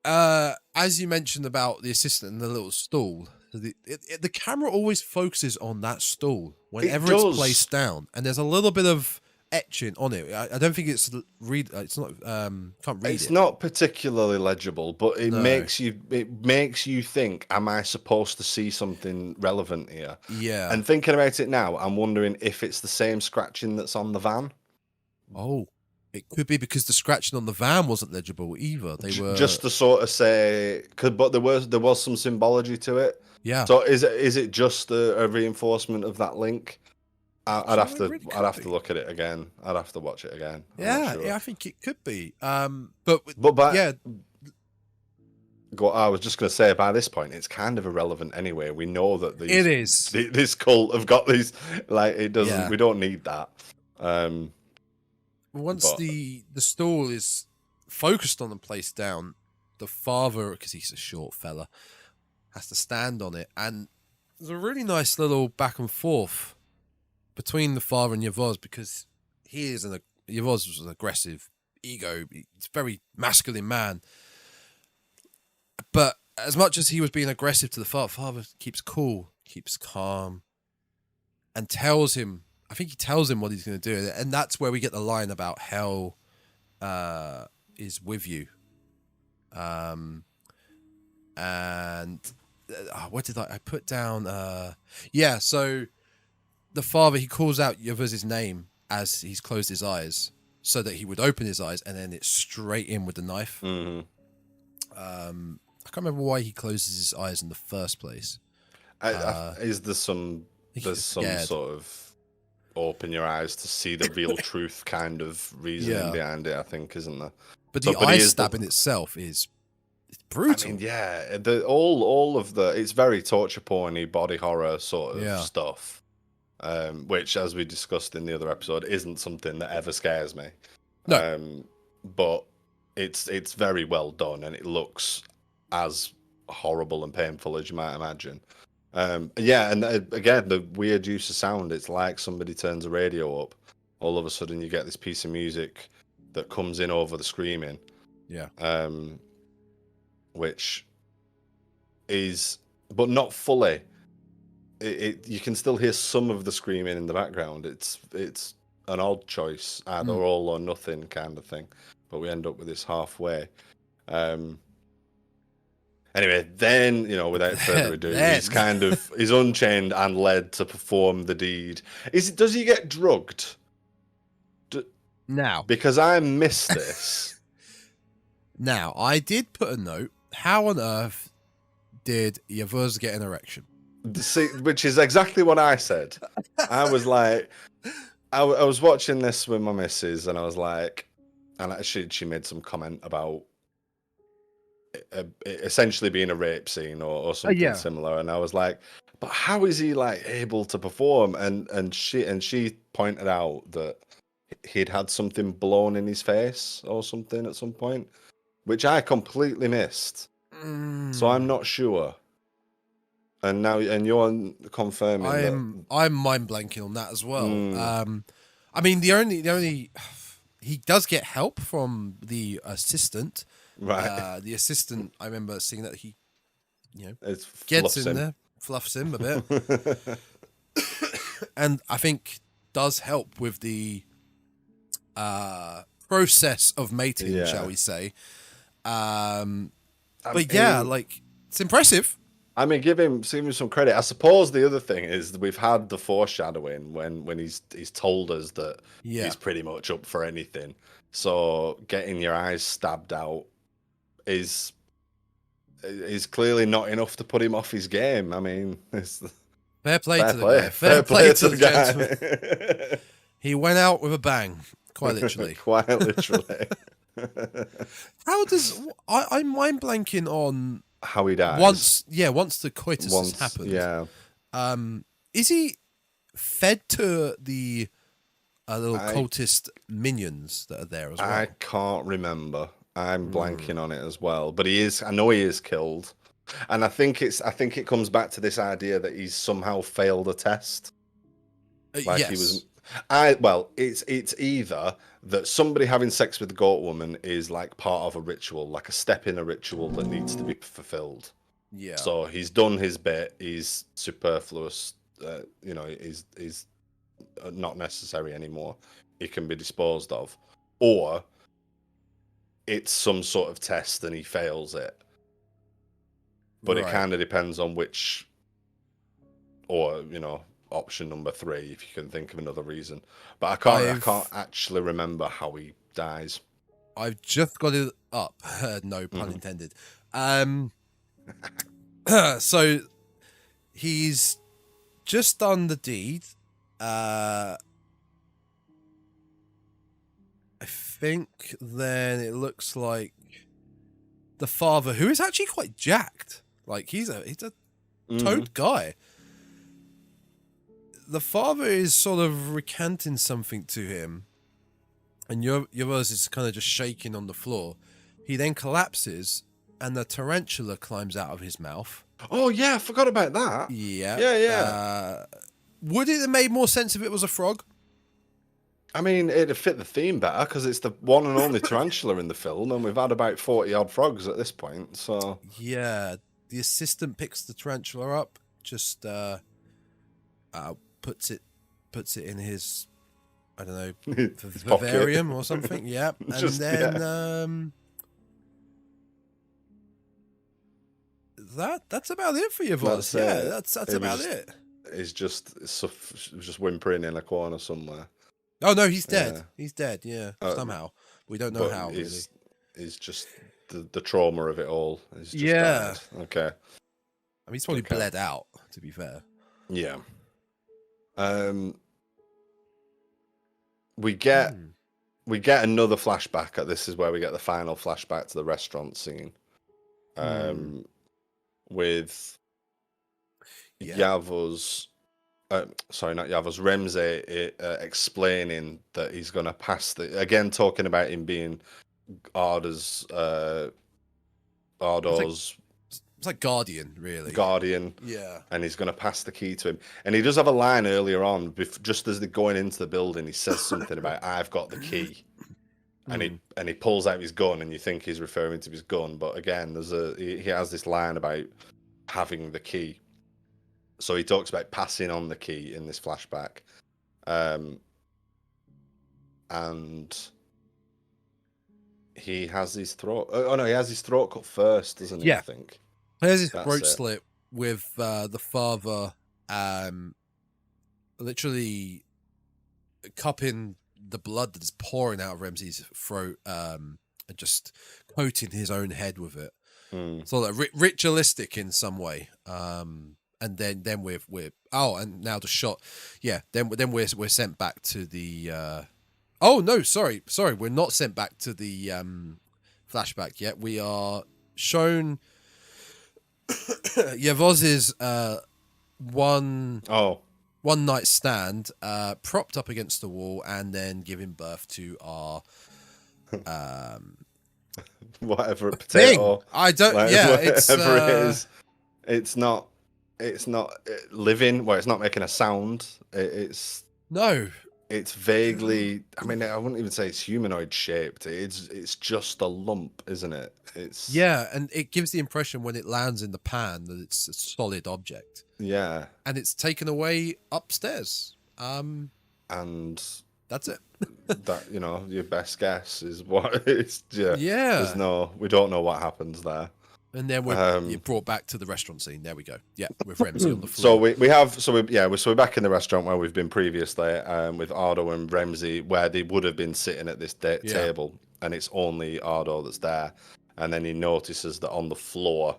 as you mentioned about the assistant in the little stool, the camera always focuses on that stool whenever it's placed down, and there's a little bit of etching on it. I don't think it's not can't read it. It's not particularly legible, but it makes you think, am I supposed to see something relevant here? Yeah. And thinking about it now, I'm wondering if it's the same scratching that's on the van. Oh, it could be, because the scratching on the van wasn't legible either. They were just to sort of say, but there was some symbology to it. Yeah. So is it just a reinforcement of that link? I'd have to. Really I'd have to look at it again. I'd have to watch it again. Yeah, sure. yeah, I think it could be. But yeah, I was just going to say, by this point, it's kind of irrelevant anyway. We know that it is. this cult have got these. Like, it doesn't. Yeah. We don't need that. Once the stall is focused on and placed down, the father, because he's a short fella, has to stand on it, and there's a really nice little back and forth between the father and Yavuz, because Yavuz was an aggressive ego. He's a very masculine man. But as much as he was being aggressive to the father keeps cool, keeps calm, and tells him, I think he tells him what he's going to do. And that's where we get the line about hell is with you. And what did I put down? So the father, he calls out Yavuz's name as he's closed his eyes so that he would open his eyes, and then it's straight in with the knife. Mm-hmm. I can't remember why he closes his eyes in the first place. Is there some sort of open your eyes to see the real truth kind of reasoning behind it? I think, isn't there? But the eye stabbing itself is brutal. I mean, yeah, all of it's very torture porny, body horror sort of stuff. Which, as we discussed in the other episode, isn't something that ever scares me. No. But it's very well done, and it looks as horrible and painful as you might imagine. And again, the weird use of sound, it's like somebody turns a radio up, all of a sudden you get this piece of music that comes in over the screaming, which is, but not fully. You can still hear some of the screaming in the background. It's an odd choice, either all or nothing kind of thing, but we end up with this halfway. Anyway, then, without further ado, he's unchained and led to perform the deed. Does he get drugged? Now, because I missed this. Now, I did put a note. How on earth did Yavuz get an erection? See, which is exactly what I said. I was like, I was watching this with my missus, and I was like, and she made some comment about essentially being a rape scene or something similar, and I was like, but how is he like able to perform? And she pointed out that he'd had something blown in his face or something at some point, which I completely missed. So I'm not sure. And now, you're confirming I'm mind blanking on that as well. I mean, the only he does get help from the assistant. Right. The assistant, I remember seeing that he, It's gets in there, fluffs him a bit, and I think does help with the process of mating, shall we say? It's impressive. I mean, give him some credit. I suppose the other thing is that we've had the foreshadowing when he's told us that he's pretty much up for anything. So getting your eyes stabbed out is clearly not enough to put him off his game. I mean, fair play to the guy. Fair play to the gentleman. He went out with a bang, quite literally. Quite literally. How does I'm mind blanking on how he dies once the coitus has happened? Yeah. Is he fed to the little cultist minions that are there as well? I can't remember. I'm blanking on it as well. But I know he is killed. And I think it comes back to this idea that he's somehow failed a test. Like he was it's either that somebody having sex with the goat woman is like part of a ritual, like a step in a ritual that needs to be fulfilled. Yeah. So he's done his bit, he's superfluous, he's not necessary anymore. He can be disposed of. Or it's some sort of test and he fails it. But it kind of depends on which, or, option number 3, if you can think of another reason. But I can't actually remember how he dies. I've just got it up. No pun intended. So he's just done the deed, I think then it looks like the father, who is actually quite jacked, like he's a toad guy. The father is sort of recanting something to him, and yours is kind of just shaking on the floor. He then collapses, and the tarantula climbs out of his mouth. Oh yeah, I forgot about that. Yeah. Yeah. Would it have made more sense if it was a frog? I mean, it'd fit the theme better because it's the one and only tarantula in the film, and we've had about 40 odd frogs at this point. So yeah, the assistant picks the tarantula up, just puts it in his, I don't know, vivarium or something. Yeah, and Just, then that's about it for your voice. Yeah, that's about it. He's just whimpering in a corner somewhere. Oh no, he's dead. He's dead. Yeah, somehow we don't know how. Really, he's just the trauma of it all. He's just died. Okay. I mean, he's probably bled out. To be fair. Yeah. We get another flashback. This is where we get the final flashback to the restaurant scene. With Yavuz. Sorry, not Yavuz. Remzi explaining that he's going to pass again, talking about him being Arda's. It's like Guardian, really. Guardian. Yeah. And he's going to pass the key to him. And he does have a line earlier on, just as they're going into the building, he says something about, I've got the key. And he pulls out his gun, and you think he's referring to his gun. But again, he has this line about having the key. So he talks about passing on the key in this flashback. And he has his throat... Oh, no, he has his throat cut first, doesn't he, I think? There's his throat slit with the father literally cupping the blood that is pouring out of Remzi's throat and just coating his own head with it. So like, ritualistic in some way. And then we're and now the shot. Yeah, then we're sent back to the oh no, sorry, we're not sent back to the flashback yet. We are shown Yavuz's one night stand propped up against the wall and then giving birth to our whatever potato thing. I don't it's whatever it is. It's not living. Well, it's not making a sound. It's vaguely, I mean, I wouldn't even say it's humanoid shaped. It's just a lump, isn't it? And it gives the impression when it lands in the pan that it's a solid object. Yeah. And it's taken away upstairs. And that's it. That, your best guess is what it's. Yeah. We don't know what happens there. And then you're brought back to the restaurant scene. There we go. Yeah, with Remzi on the floor. So we're back in the restaurant where we've been previously, with Ardo and Remzi, where they would have been sitting at this table, and it's only Ardo that's there. And then he notices that on the floor,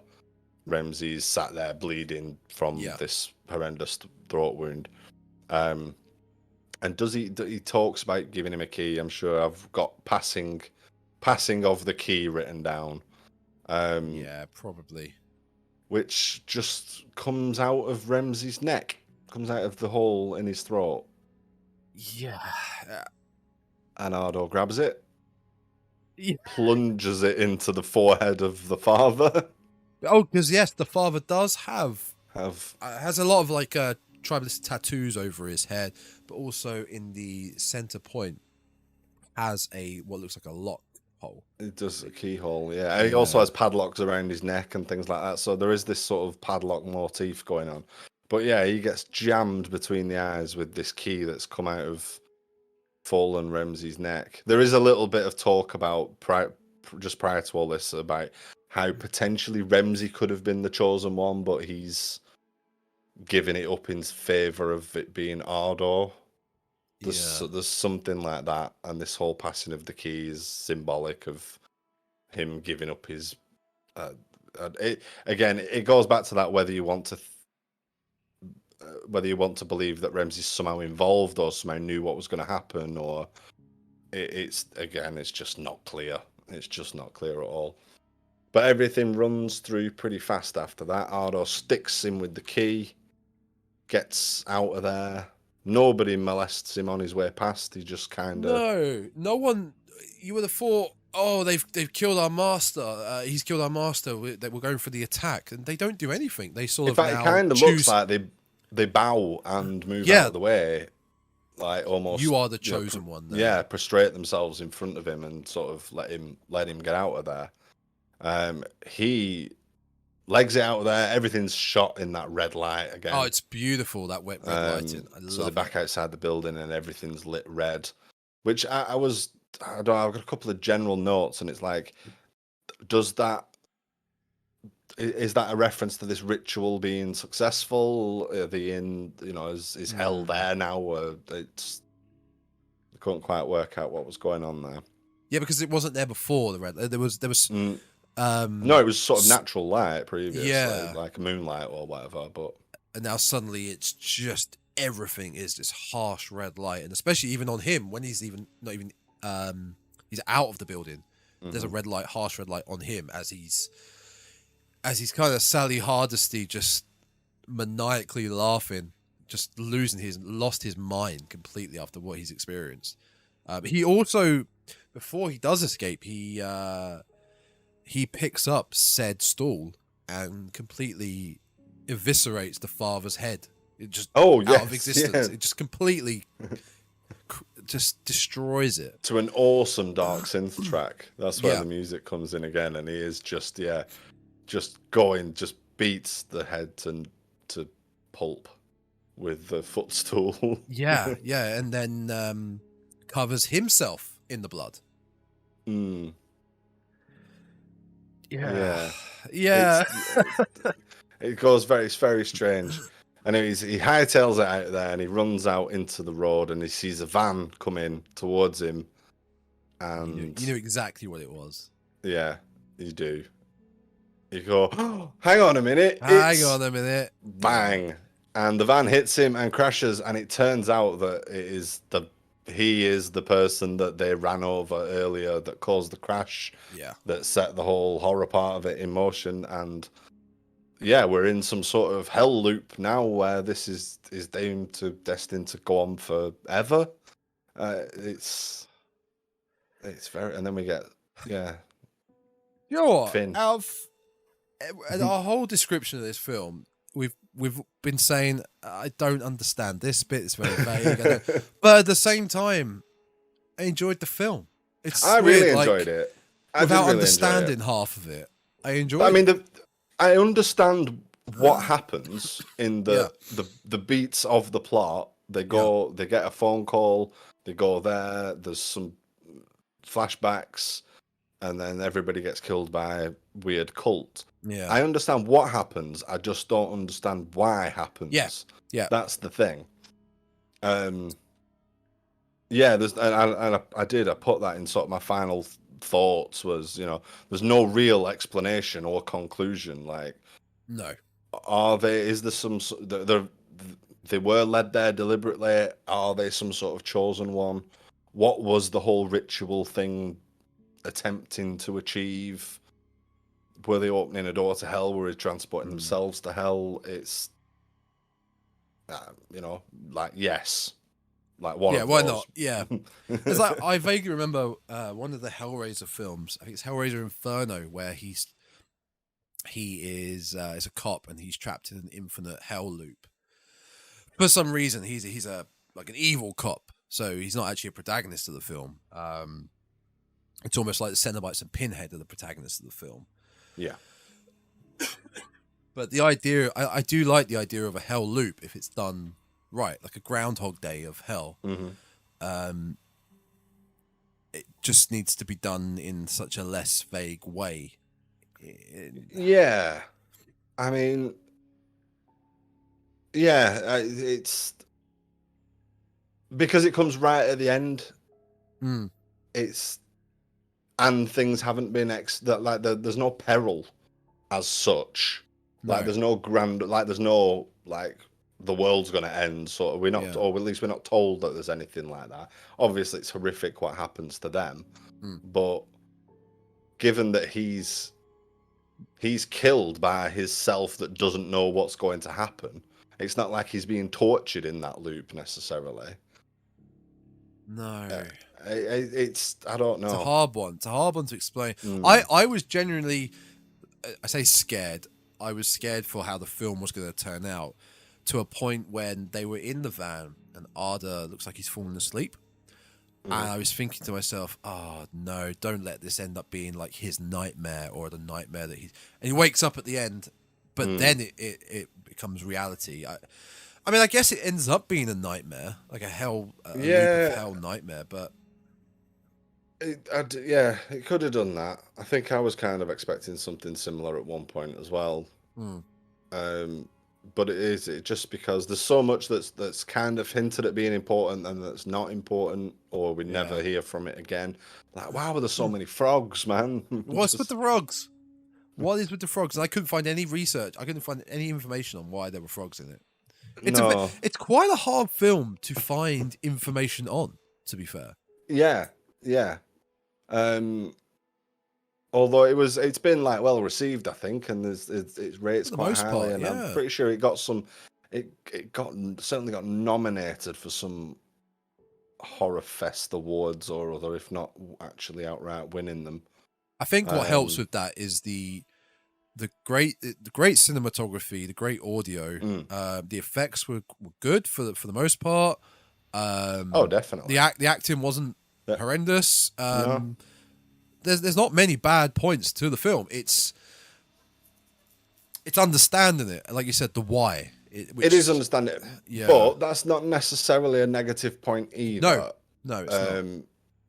Remzi's sat there bleeding from this horrendous throat wound. And he talks about giving him a key. I'm sure I've got passing of the key written down. Yeah, probably. Which just comes out of Remzi's neck, comes out of the hole in his throat. Yeah. And Ardo grabs it, plunges it into the forehead of the father. Oh, because yes, the father does has a lot of like tribalist tattoos over his head, but also in the center point has what looks like a lock hole. It does a keyhole, yeah. And he also has padlocks around his neck and things like that. So there is this sort of padlock motif going on. But yeah, he gets jammed between the eyes with this key that's come out of fallen Remzi's neck. There is a little bit of talk about just prior to all this about how potentially Remzi could have been the chosen one, but he's giving it up in favor of it being Ardo. There's something like that, and this whole passing of the key is symbolic of him giving up his. It goes back to that whether you want to whether you want to believe that Ramsey's somehow involved or somehow knew what was going to happen, or it's just not clear. It's just not clear at all. But everything runs through pretty fast after that. Ardo sticks him with the key, gets out of there. Nobody molests him on his way past. He just kind of... No one. You would have thought, oh, they've killed our master. He's killed our master. We're going for the attack, and they don't do anything. They sort In of fact, now it kind of choose... looks like they bow and move out of the way, like almost. You are the chosen one. Then. Yeah, prostrate themselves in front of him and sort of let him get out of there. He legs it out of there. Everything's shot in that red light again. Oh, it's beautiful, that wet red lighting. I love so they're back outside the building and everything's lit red, which I don't know, I've got a couple of general notes, and it's like, is that a reference to this ritual being successful? Is hell there now? I couldn't quite work out what was going on there. Yeah, because it wasn't there before the red. There was. No, it was sort of natural light previously, like moonlight or whatever. But and now suddenly it's just everything is this harsh red light, and especially even on him when he's he's out of the building. Mm-hmm. There's a red light, harsh red light on him as he's kind of Sally Hardesty, just maniacally laughing, just lost his mind completely after what he's experienced. He also, before he does escape, he picks up said stool and completely eviscerates the father's head. It just out of existence. Yeah. It just completely just destroys it. To an awesome dark synth track. That's where the music comes in again, and he is just beats the head to pulp with the footstool. yeah, and then covers himself in the blood. Yeah. It goes it's very strange. And he hightails it out there, and he runs out into the road, and he sees a van coming towards him. And you knew exactly what it was. Yeah, you do. You go, oh, hang on a minute. Bang. And the van hits him and crashes, and it turns out that he is the person that they ran over earlier that caused the crash. Yeah. That set the whole horror part of it in motion. And yeah, we're in some sort of hell loop now where this is destined to go on forever. It's very, and then we get, You know what? Finn. Our whole description of this film, we've been saying, I don't understand this bit. It's very vague. But at the same time, I enjoyed the film. I really enjoyed it. Without understanding half of it, I enjoyed it. I mean, I understand what happens in the beats of the plot. They go, they get a phone call, they go there, there's some flashbacks, and then everybody gets killed by a weird cult. Yeah. I understand what happens, I just don't understand why it happens. Yeah. That's the thing. I put that in sort of my final thoughts was, there's no real explanation or conclusion. Like, no. Is there some, they were led there deliberately? Are they some sort of chosen one? What was the whole ritual thing attempting to achieve? Were they opening a door to hell? Were they transporting themselves to hell? It's, like, yes. Like, one of why those. not? Yeah. It's like, I vaguely remember one of the Hellraiser films, I think it's Hellraiser Inferno, where he is a cop and he's trapped in an infinite hell loop. For some reason, he's an evil cop, so he's not actually a protagonist of the film. It's almost like the Cenobites and Pinhead are the protagonists of the film. Yeah. But the idea, I do like the idea of a hell loop if it's done right, like a Groundhog Day of hell. Mm-hmm. It just needs to be done in such a less vague way. Yeah. I mean, it's because it comes right at the end. And things haven't been there's no peril as such. No. Like, there's no there's no the world's going to end. So we're not, or at least we're not told that there's anything like that. Obviously, it's horrific what happens to them, but given that he's killed by his self that doesn't know what's going to happen, it's not like he's being tortured in that loop necessarily. No. It's I don't know. It's a hard one. It's a hard one to explain. I was genuinely, I say scared. I was scared for how the film was going to turn out, to a point when they were in the van and Arda looks like he's fallen asleep. And I was thinking to myself, oh no, don't let this end up being like his nightmare or the nightmare that he's... And he wakes up at the end, but then it becomes reality. I mean, I guess it ends up being a nightmare, like a loop of hell nightmare, but... It could have done that. I think I was kind of expecting something similar at one point as well. But it's just because there's so much that's kind of hinted at being important and that's not important, or we never hear from it again. Like, wow, there's so many frogs, man. What's with the frogs? What is with the frogs? And I couldn't find any research. I couldn't find any information on why there were frogs in it. It's quite a hard film to find information on, to be fair. Yeah. Although it's been like well received, I think, and it rates quite highly, and I'm pretty sure it got some. It certainly got nominated for some horror fest awards or other, if not actually outright winning them. I think what helps with that is the great cinematography, the great audio. The effects were good for the most part. Definitely. The acting wasn't horrendous. No. There's not many bad points to the film. It's understanding it, like you said, the why. It is understanding it, but that's not necessarily a negative point either. No, it's not.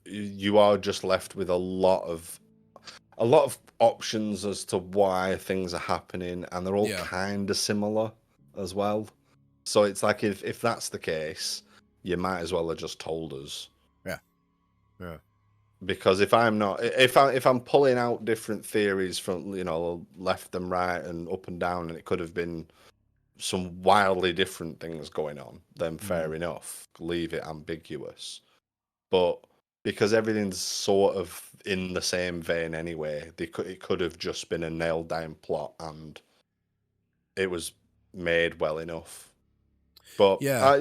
You are just left with a lot of options as to why things are happening, and they're all kind of similar as well. So it's like if that's the case, you might as well have just told us. Yeah. Because if I'm pulling out different theories from left and right and up and down, and it could have been some wildly different things going on, then fair enough, leave it ambiguous. But because everything's sort of in the same vein anyway, it could have just been a nailed down plot, and it was made well enough. But I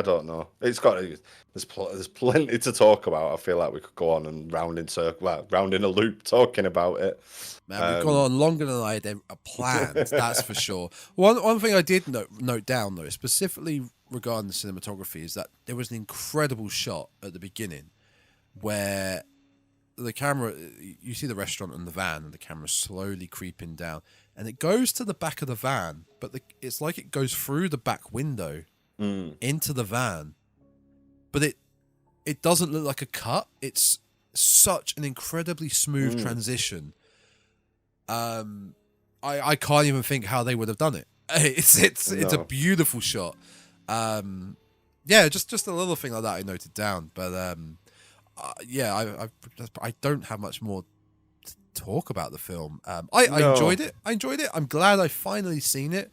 don't know. There's plenty to talk about. I feel like we could go on and round in a loop talking about it. Man, we've gone on longer than I had planned. That's for sure. One thing I did note down though, specifically regarding the cinematography, is that there was an incredible shot at the beginning where the camera, you see the restaurant and the van, and the camera slowly creeping down, and it goes to the back of the van, but it's like it goes through the back window into the van, but it doesn't look like a cut. It's such an incredibly smooth transition. I can't even think how they would have done it. It's a beautiful shot. Just a little thing like that I noted down, but I don't have much more to talk about the film. I enjoyed it. I'm glad I finally seen it.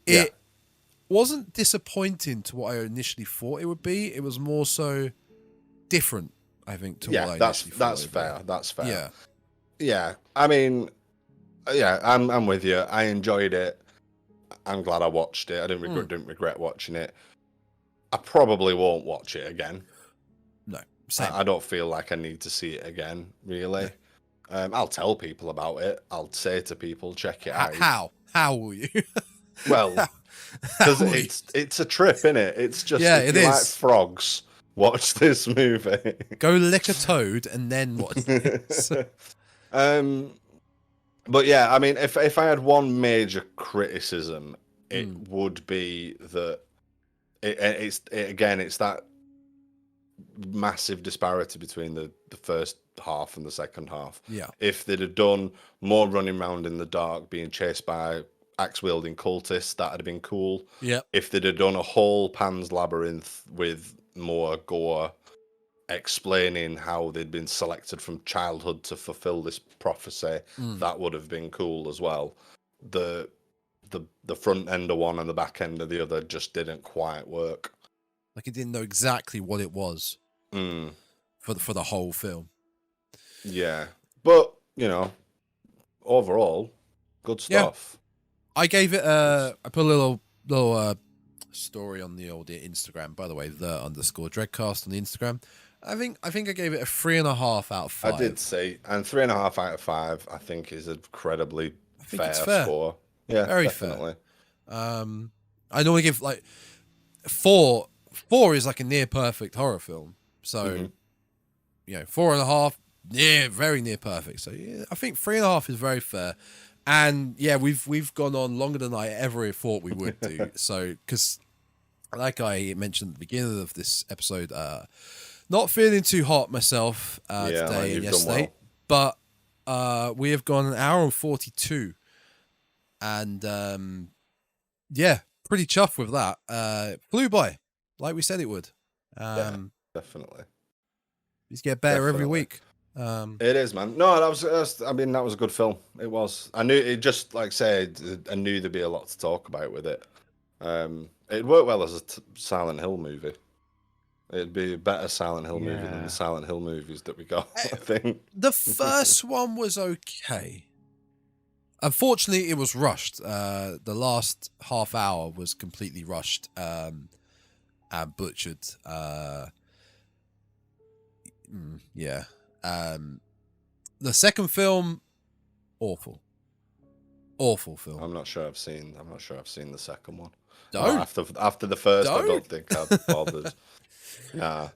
It wasn't disappointing to what I initially thought it would be. It was more so different, I think, to what I initially thought. That's fair. That's fair. Yeah. I mean, I'm with you. I enjoyed it. I'm glad I watched it. I didn't regret watching it. I probably won't watch it again. No. Same. I don't feel like I need to see it again, really. I'll tell people about it. I'll say to people, check it out. How will you? Well, because it's a trip, isn't it? It's just if you like frogs, watch this movie. Go lick a toad and then watch this. But yeah, I mean, if I had one major criticism, it would be that it's that massive disparity between the first half and the second half. Yeah. If they'd have done more running around in the dark, being chased by axe-wielding cultists, that'd have been cool. Yeah. If they'd have done a whole Pan's Labyrinth with more gore, explaining how they'd been selected from childhood to fulfill this prophecy, that would have been cool as well. The the front end of one and the back end of the other just didn't quite work. Like it didn't know exactly what it was Mm. for the whole film. Yeah, but overall, good stuff. I gave it I put a little story on the old Instagram. By the way, the _ Dreadcast on the Instagram. I think I gave it a 3.5 out of 5. I did say, and 3.5 out of 5, I think is an incredibly fair score. Yeah, very definitely. Fair. I normally give like 4. 4 is like a near perfect horror film. So, 4.5, very near perfect. So yeah, I think 3.5 is very fair. And yeah, we've gone on longer than I ever thought we would do. So, because like I mentioned at the beginning of this episode, not feeling too hot myself today and yesterday, but we have gone 1 hour and 42, and pretty chuffed with that. Flew by, like we said it would. Yeah, definitely. These get better every week. It is, man. No, that was a good film. It was. I knew it. Just like said, I knew there'd be a lot to talk about with it. It worked well as a Silent Hill movie. It'd be a better Silent Hill movie than the Silent Hill movies that we got, I think. The first one was okay. Unfortunately, it was rushed. The last half hour was completely rushed and butchered. The second film, awful film. I'm not sure I've seen the second one. Don't. After the first, I don't think I've bothered. Nah.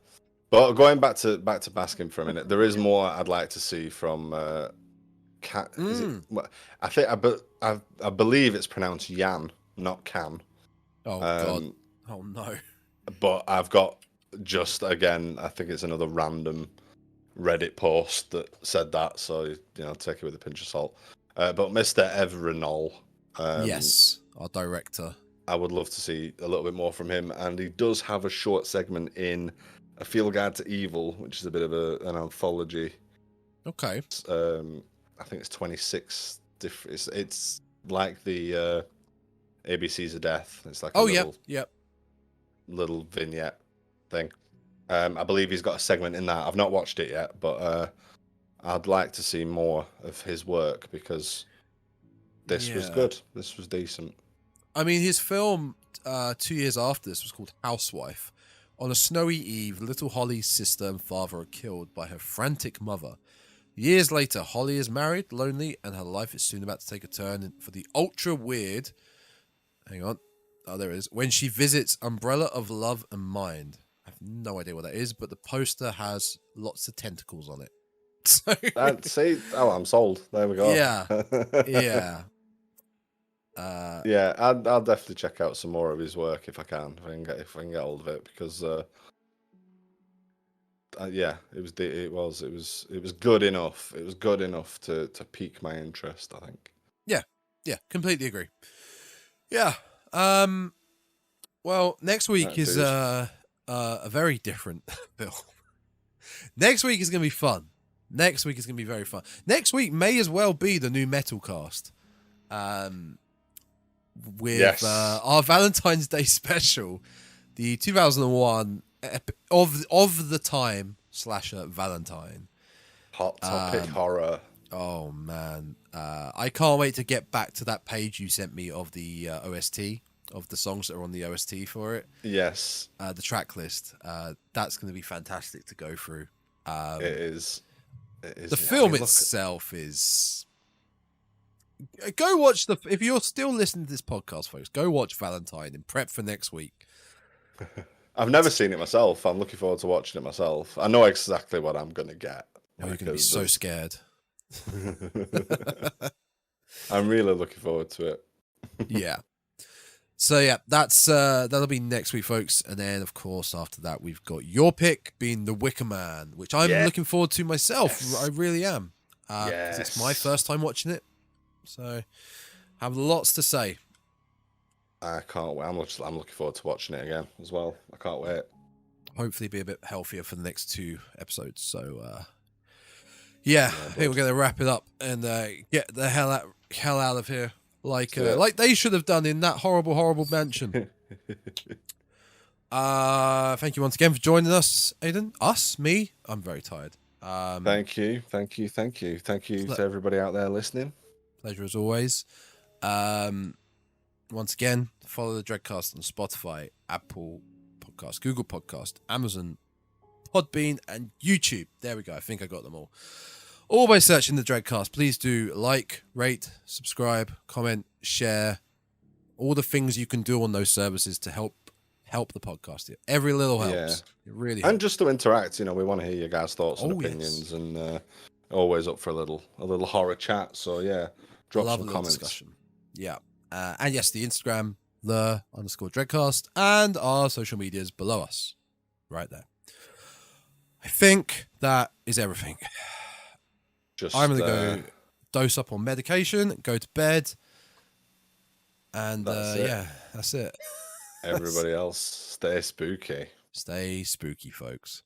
But going back to Baskin for a minute, there is more I'd like to see from I believe it's pronounced Yan, not Can. Oh God! Oh no! But I've got just again, I think it's another random Reddit post that said that, so take it with a pinch of salt. But Mr. Evrenol, yes, our director. I would love to see a little bit more from him, and he does have a short segment in A Field Guide to Evil, which is a bit of an anthology. Okay. I think it's 26 different. It's like the ABCs of Death. It's like little vignette thing. I believe he's got a segment in that. I've not watched it yet, but I'd like to see more of his work because this was good. This was decent. I mean, his film 2 years after this was called Housewife. On a snowy eve, little Holly's sister and father are killed by her frantic mother. Years later, Holly is married, lonely, and her life is soon about to take a turn for the ultra weird. Hang on. Oh, there it is. When she visits Umbrella of Love and Mind. I have no idea what that is, but the poster has lots of tentacles on it. See? Oh, I'm sold. There we go. Yeah. Yeah. I'll definitely check out some more of his work if I can get hold of it because it was good enough. It was good enough to pique my interest, I think. Yeah, completely agree. Yeah. Well, next week is a very different film. Next week is going to be fun. Next week is going to be very fun. Next week may as well be the new metal cast. With our Valentine's Day special, the 2001 of the time slasher Valentine. Hot topic horror. Oh man, I can't wait to get back to that page you sent me of the OST of the songs that are on the OST for it. Yes, the track list. That's going to be fantastic to go through. It is. The film itself is. Go watch if you're still listening to this podcast, folks, go watch Valentine and prep for next week. I've never seen it myself. I'm looking forward to watching it myself. I know exactly what I'm going to get. Oh, you're going to be so scared. I'm really looking forward to it. Yeah. So yeah, that'll be next week, folks. And then of course after that we've got your pick being The Wicker Man, which I'm looking forward to myself. Yes. I really am. Because it's my first time watching it. So, have lots to say. I can't wait. I'm looking forward to watching it again as well. I can't wait. Hopefully, be a bit healthier for the next 2 episodes. So, I think we're going to wrap it up and get the hell out of here. like they should have done in that horrible mansion. Thank you once again for joining us, Aidan. Me. I'm very tired. Thank you to everybody out there listening. Pleasure as always. Once again, follow the Dreadcast on Spotify, Apple Podcast, Google Podcast, Amazon, Podbean, and YouTube. There we go. I think I got them all. All by searching the Dreadcast. Please do like, rate, subscribe, comment, share. All the things you can do on those services to help the podcast. Every little helps. Yeah. It really and helps. just to interact, we want to hear your guys' thoughts and opinions, and always up for a little horror chat. So yeah, drop some comments. Discussion. Yeah. And yes, the Instagram, _Dreadcast, and our social medias below us. Right there. I think that is everything. I'm going to go dose up on medication, go to bed, and that's it. Everybody else, stay spooky. Stay spooky, folks.